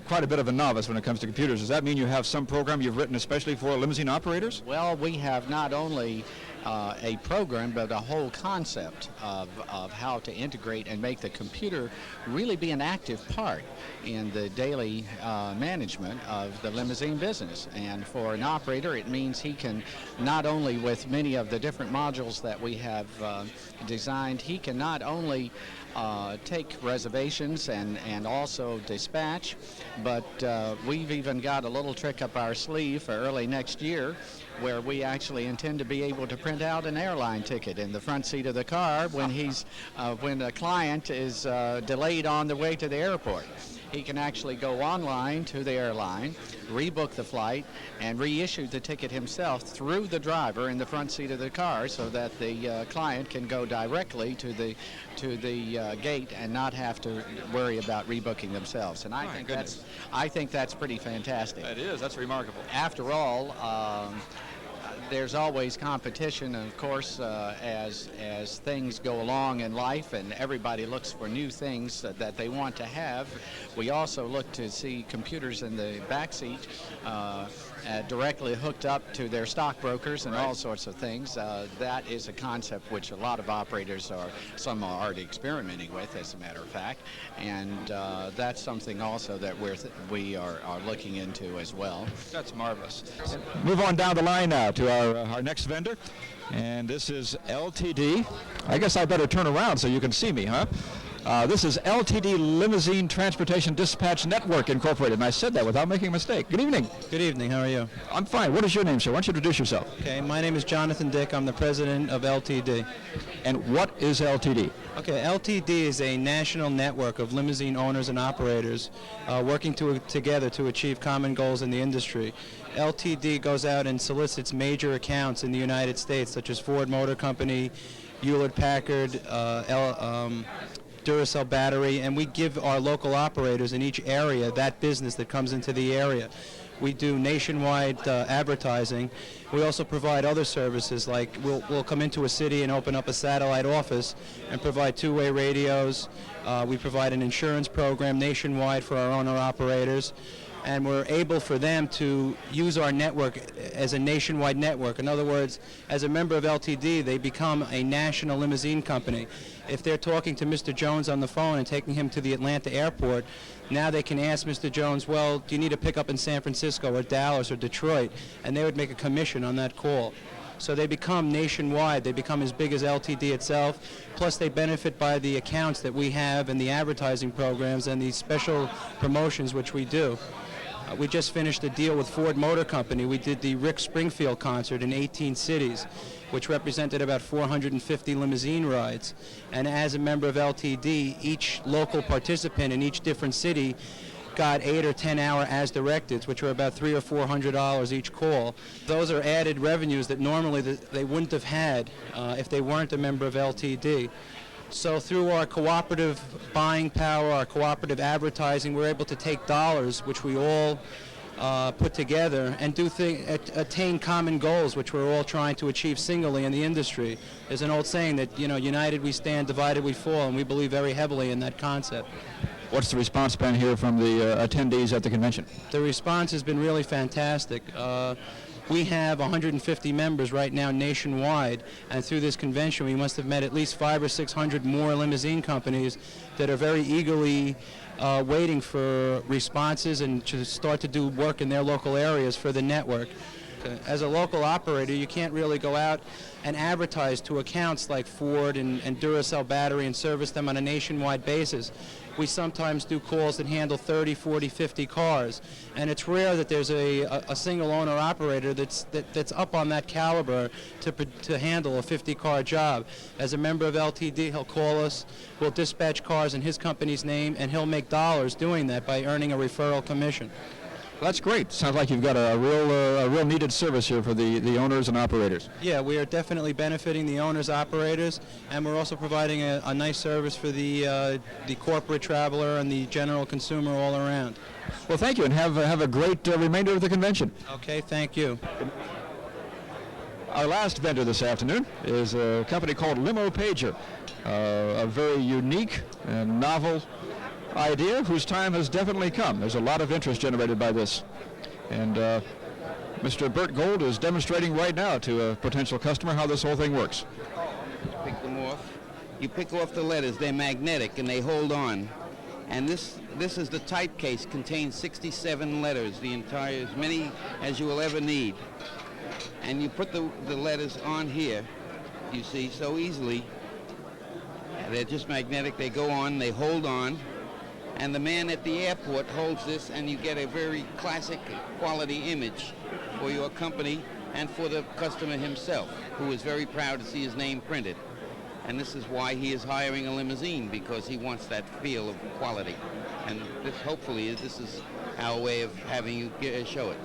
S17: quite a bit of a novice when it comes to computers. Does that mean you have some program you've written especially for limousine operators?
S24: Well, we have not only a program, but a whole concept of how to integrate and make the computer really be an active part in the daily management of the limousine business. And for an operator, it means he can not only, with many of the different modules that we have designed, he can not only take reservations and also dispatch, but we've even got a little trick up our sleeve for early next year where we actually intend to be able to print out an airline ticket in the front seat of the car when when a client is delayed on the way to the airport. He can actually go online to the airline, rebook the flight, and reissue the ticket himself through the driver in the front seat of the car, so that the client can go directly to the gate and not have to worry about rebooking themselves. And I think that's pretty fantastic.
S17: That is. That's remarkable.
S24: After all, there's always competition, and of course, as things go along in life and everybody looks for new things that they want to have, we also look to see computers in the back seat directly hooked up to their stockbrokers and all sorts of things. That is a concept which a lot of operators some are already experimenting with, as a matter of fact, and that's something also that we are looking into as well.
S17: That's marvelous. Move on down the line now to our next vendor, and this is LTD. I guess I better turn around so you can see me, huh? This is LTD Limousine Transportation Dispatch Network Incorporated, and I said that without making a mistake. Good evening.
S2: Good evening. How are you?
S17: I'm fine. What is your name, sir? Why don't you introduce yourself?
S2: Okay, my name is Jonathan Dick. I'm the president of LTD.
S17: And what is LTD?
S2: Okay, LTD is a national network of limousine owners and operators working together to achieve common goals in the industry. LTD goes out and solicits major accounts in the United States, such as Ford Motor Company, Hewlett-Packard, Duracell Battery, and we give our local operators in each area that business that comes into the area. We do nationwide advertising. We also provide other services, like we'll come into a city and open up a satellite office and provide two-way radios. We provide an insurance program nationwide for our owner-operators, and we're able for them to use our network as a nationwide network. In other words, as a member of LTD, they become a national limousine company. If they're talking to Mr. Jones on the phone and taking him to the Atlanta airport, now they can ask Mr. Jones, well, do you need a pickup in San Francisco or Dallas or Detroit? And they would make a commission on that call. So they become nationwide. They become as big as LTD itself. Plus, they benefit by the accounts that we have and the advertising programs and the special promotions which we do. We just finished a deal with Ford Motor Company. We did the Rick Springfield concert in 18 cities, which represented about 450 limousine rides. And as a member of LTD, each local participant in each different city got 8 or 10 hour as directed, which were about $300 or $400 each call. Those are added revenues that normally they wouldn't have had if they weren't a member of LTD. So through our cooperative buying power, our cooperative advertising, we're able to take dollars, which we all put together, and attain common goals, which we're all trying to achieve singly in the industry. There's an old saying that, united we stand, divided we fall, and we believe very heavily in that concept.
S17: What's the response been here from the attendees at the convention?
S2: The response has been really fantastic. We have 150 members right now nationwide, and through this convention we must have met at least 500 or 600 more limousine companies that are very eagerly waiting for responses and to start to do work in their local areas for the network. As a local operator, you can't really go out and advertise to accounts like Ford and Duracell Battery and service them on a nationwide basis. We sometimes do calls that handle 30, 40, 50 cars, and it's rare that there's a single owner operator that's up on that caliber to handle a 50-car job. As a member of LTD, he'll call us, we'll dispatch cars in his company's name, and he'll make dollars doing that by earning a referral commission.
S17: Well, that's great. Sounds like you've got a real needed service here for the owners and operators.
S2: Yeah, we are definitely benefiting the owners, operators, and we're also providing a nice service for the corporate traveler and the general consumer all around.
S17: Well, thank you, and have a great remainder of the convention.
S2: Okay, thank you.
S17: Our last vendor this afternoon is a company called Limo Pager, a very unique and novel idea whose time has definitely come. There's a lot of interest generated by this. And Mr. Bert Gold is demonstrating right now to a potential customer how this whole thing works.
S3: Pick them off. You pick off the letters. They're magnetic and they hold on. And this is the type case. Contains 67 letters, the entire, as many as you will ever need. And you put the letters on here, you see, so easily. They're just magnetic. They go on. They hold on. And the man at the airport holds this, and you get a very classic quality image for your company and for the customer himself, who is very proud to see his name printed. And this is why he is hiring a limousine, because he wants that feel of quality. And this, hopefully, this is our way of having you show it.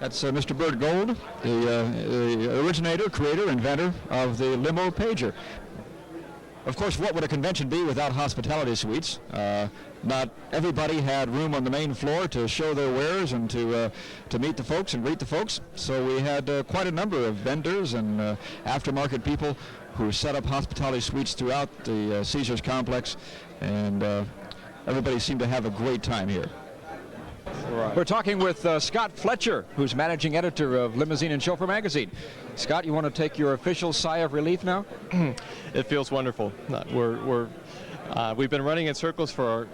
S17: That's Mr. Bert Gold, the originator, creator, inventor of the Limo Pager. Of course, what would a convention be without hospitality suites? Not everybody had room on the main floor to show their wares and to meet the folks and greet the folks. So we had quite a number of vendors and aftermarket people who set up hospitality suites throughout the Caesars complex, and everybody seemed to have a great time here.
S4: Right.
S17: We're talking with Scott Fletcher, who's managing editor of Limousine and Chauffeur magazine. Scott, you want to take your official sigh of relief now?
S4: It feels wonderful. We've been running in circles for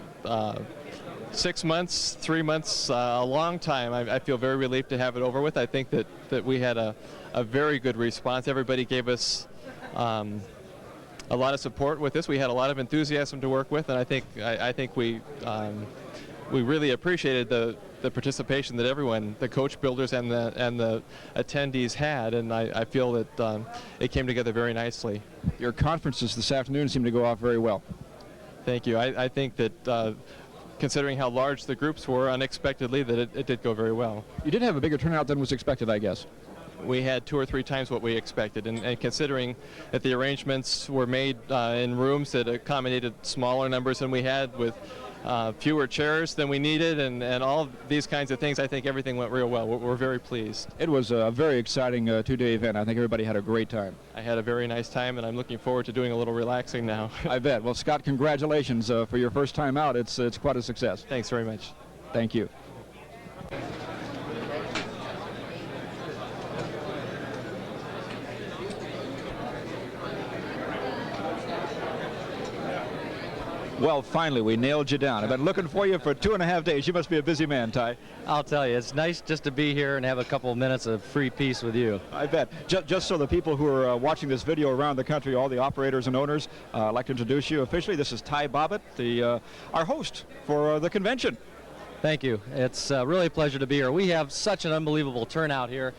S4: 6 months, 3 months, a long time. I feel very relieved to have it over with. I think that we had a very good response. Everybody gave us a lot of support with this. We had a lot of enthusiasm to work with, and I think we really appreciated the participation that everyone, the coach builders and the attendees had, and I feel that it came together very nicely.
S17: Your conferences this afternoon seem to go off very well.
S4: Thank you. I think that considering how large the groups were, unexpectedly, that it did go very well.
S17: You did have a bigger turnout than was expected, I guess.
S4: We had 2 or 3 times what we expected, and considering that the arrangements were made in rooms that accommodated smaller numbers than we had, with fewer chairs than we needed, and all these kinds of things, I think everything went real well. We're very pleased.
S17: It was a very exciting 2-day event. I think everybody had a great time.
S4: I had a very nice time, and I'm looking forward to doing a little relaxing now.
S17: I bet. Well, Scott, congratulations for your first time out. It's quite a success.
S4: Thanks very much.
S17: Thank you. Well, finally, we nailed you down. I've been looking for you for 2.5 days. You must be a busy man, Ty.
S5: I'll tell you, it's nice just to be here and have a couple of minutes of free peace with you.
S17: I bet. Just so the people who are watching this video around the country, all the operators and owners, I'd like to introduce you officially. This is Ty Bobit, our host for the convention.
S5: Thank you. It's really a pleasure to be here. We have such an unbelievable turnout here.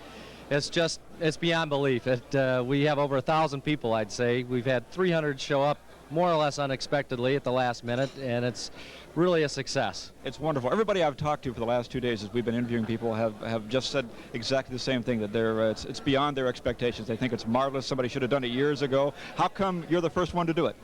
S5: It's beyond belief. We have over 1,000 people, I'd say. We've had 300 show up more or less unexpectedly at the last minute, and it's really a success.
S17: It's wonderful. Everybody I've talked to for the last 2 days as we've been interviewing people have just said exactly the same thing, that it's beyond their expectations. They think it's marvelous. Somebody should have done it years ago. How come you're the first one to do it?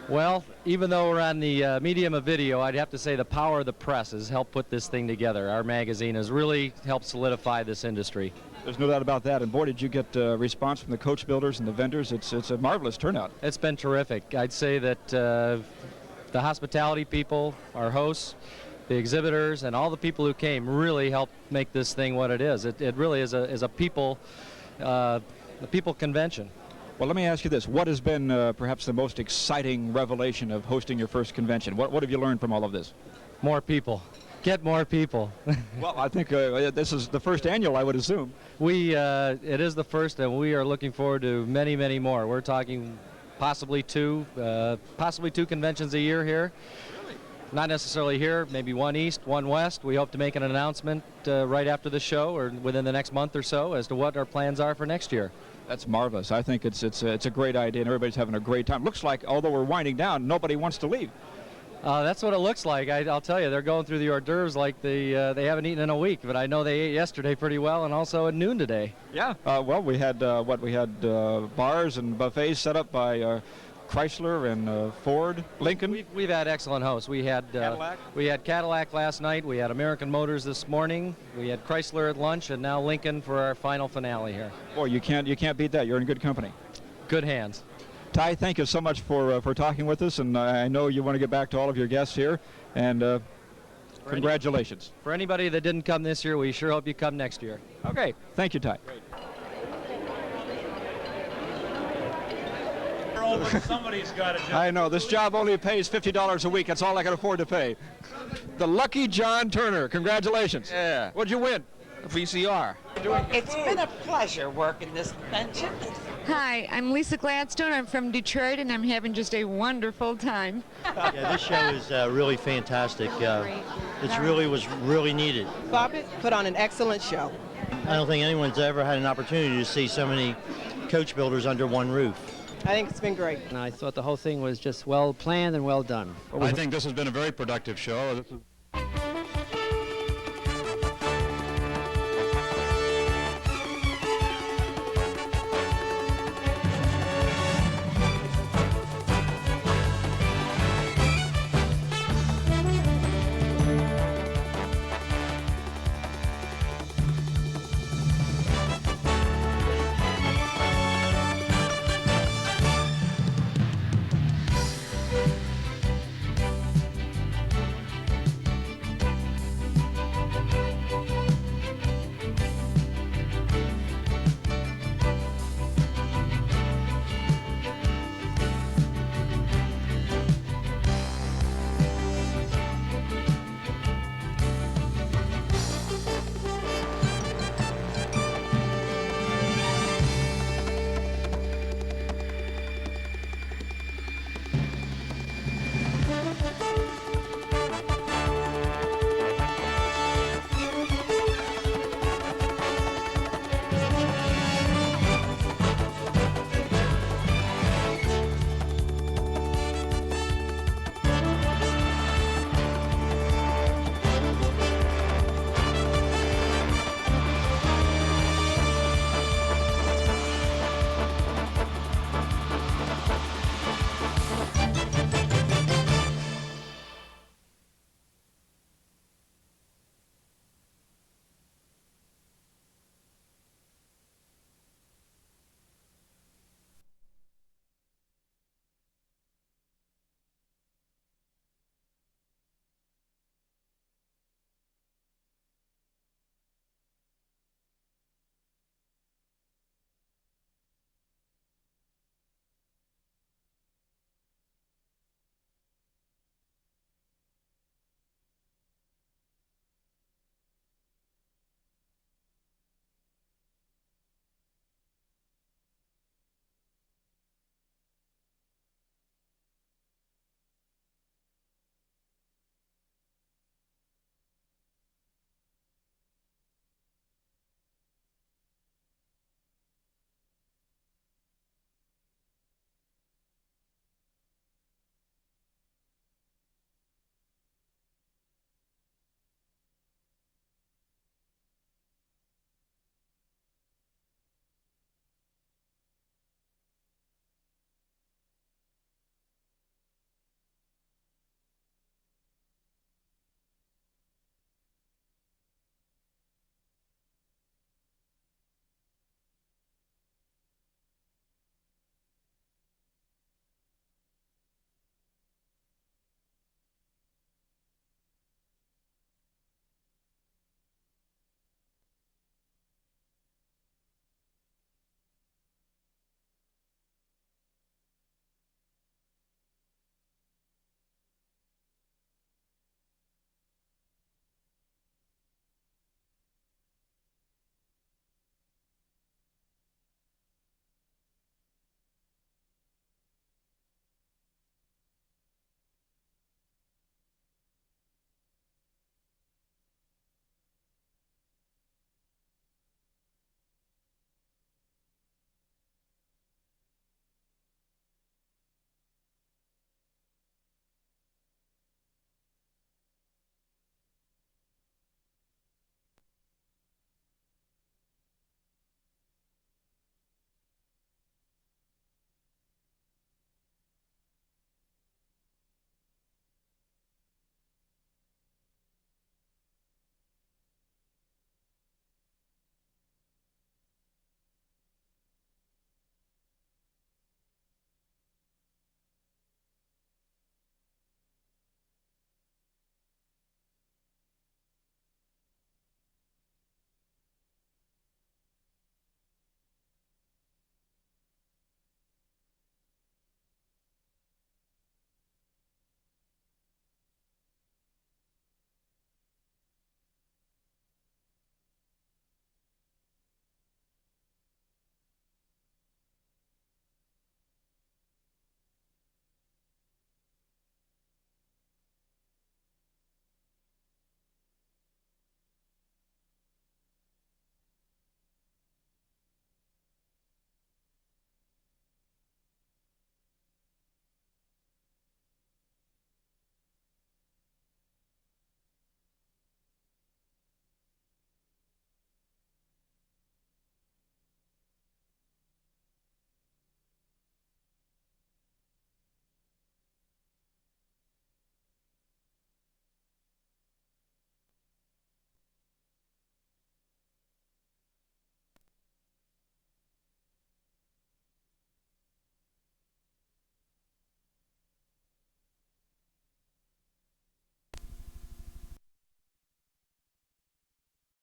S5: Well, even though we're on the medium of video, I'd have to say the power of the press has helped put this thing together. Our magazine has really helped solidify this industry.
S17: There's no doubt about that. And boy, did you get response from the coach builders and the vendors. It's a marvelous turnout.
S5: It's been terrific. I'd say that the hospitality people, our hosts, the exhibitors, and all the people who came really helped make this thing what it is. It really is a people convention.
S17: Well, let me ask you this. What has been perhaps the most exciting revelation of hosting your first convention? What have you learned from all of this?
S5: More people. Get more people.
S17: Well, I think this is the first annual, I would assume.
S5: It is the first, and we are looking forward to many, many more. We're talking possibly two conventions a year here.
S17: Really?
S5: Not necessarily here, maybe one east, one west. We hope to make an announcement right after the show or within the next month or so as to what our plans are for next year.
S17: That's marvelous. I think it's a great idea, and everybody's having a great time. Looks like, although we're winding down, nobody wants to leave.
S5: That's what it looks like. I'll tell you, they're going through the hors d'oeuvres like they haven't eaten in a week. But I know they ate yesterday pretty well, and also at noon today.
S17: Yeah. Well, we had bars and buffets set up by Chrysler and Ford, Lincoln.
S5: We've had excellent hosts. We had Cadillac last night. We had American Motors this morning. We had Chrysler at lunch, and now Lincoln for our final finale here.
S17: Boy, you can't beat that. You're in good company.
S5: Good hands.
S17: Ty, thank you so much for talking with us, and I know you want to get back to all of your guests here, and Congratulations.
S5: For anybody that didn't come this year, we sure hope you come next year.
S17: Okay, thank you, Ty.
S6: Somebody's got a job.
S17: I know, this job only pays $50 a week. That's all I can afford to pay. The lucky John Turner, congratulations.
S6: Yeah.
S17: What'd you win?
S6: A VCR.
S7: It's been a pleasure working this convention.
S8: Hi, I'm Lisa Gladstone. I'm from Detroit, and I'm having just a wonderful time.
S9: Yeah, this show is really fantastic. It really was really needed.
S7: Bobit put on an excellent show.
S9: I don't think anyone's ever had an opportunity to see so many coach builders under one roof.
S7: I think it's been great.
S25: And I thought the whole thing was just well planned and well done.
S17: I think this has been a very productive show.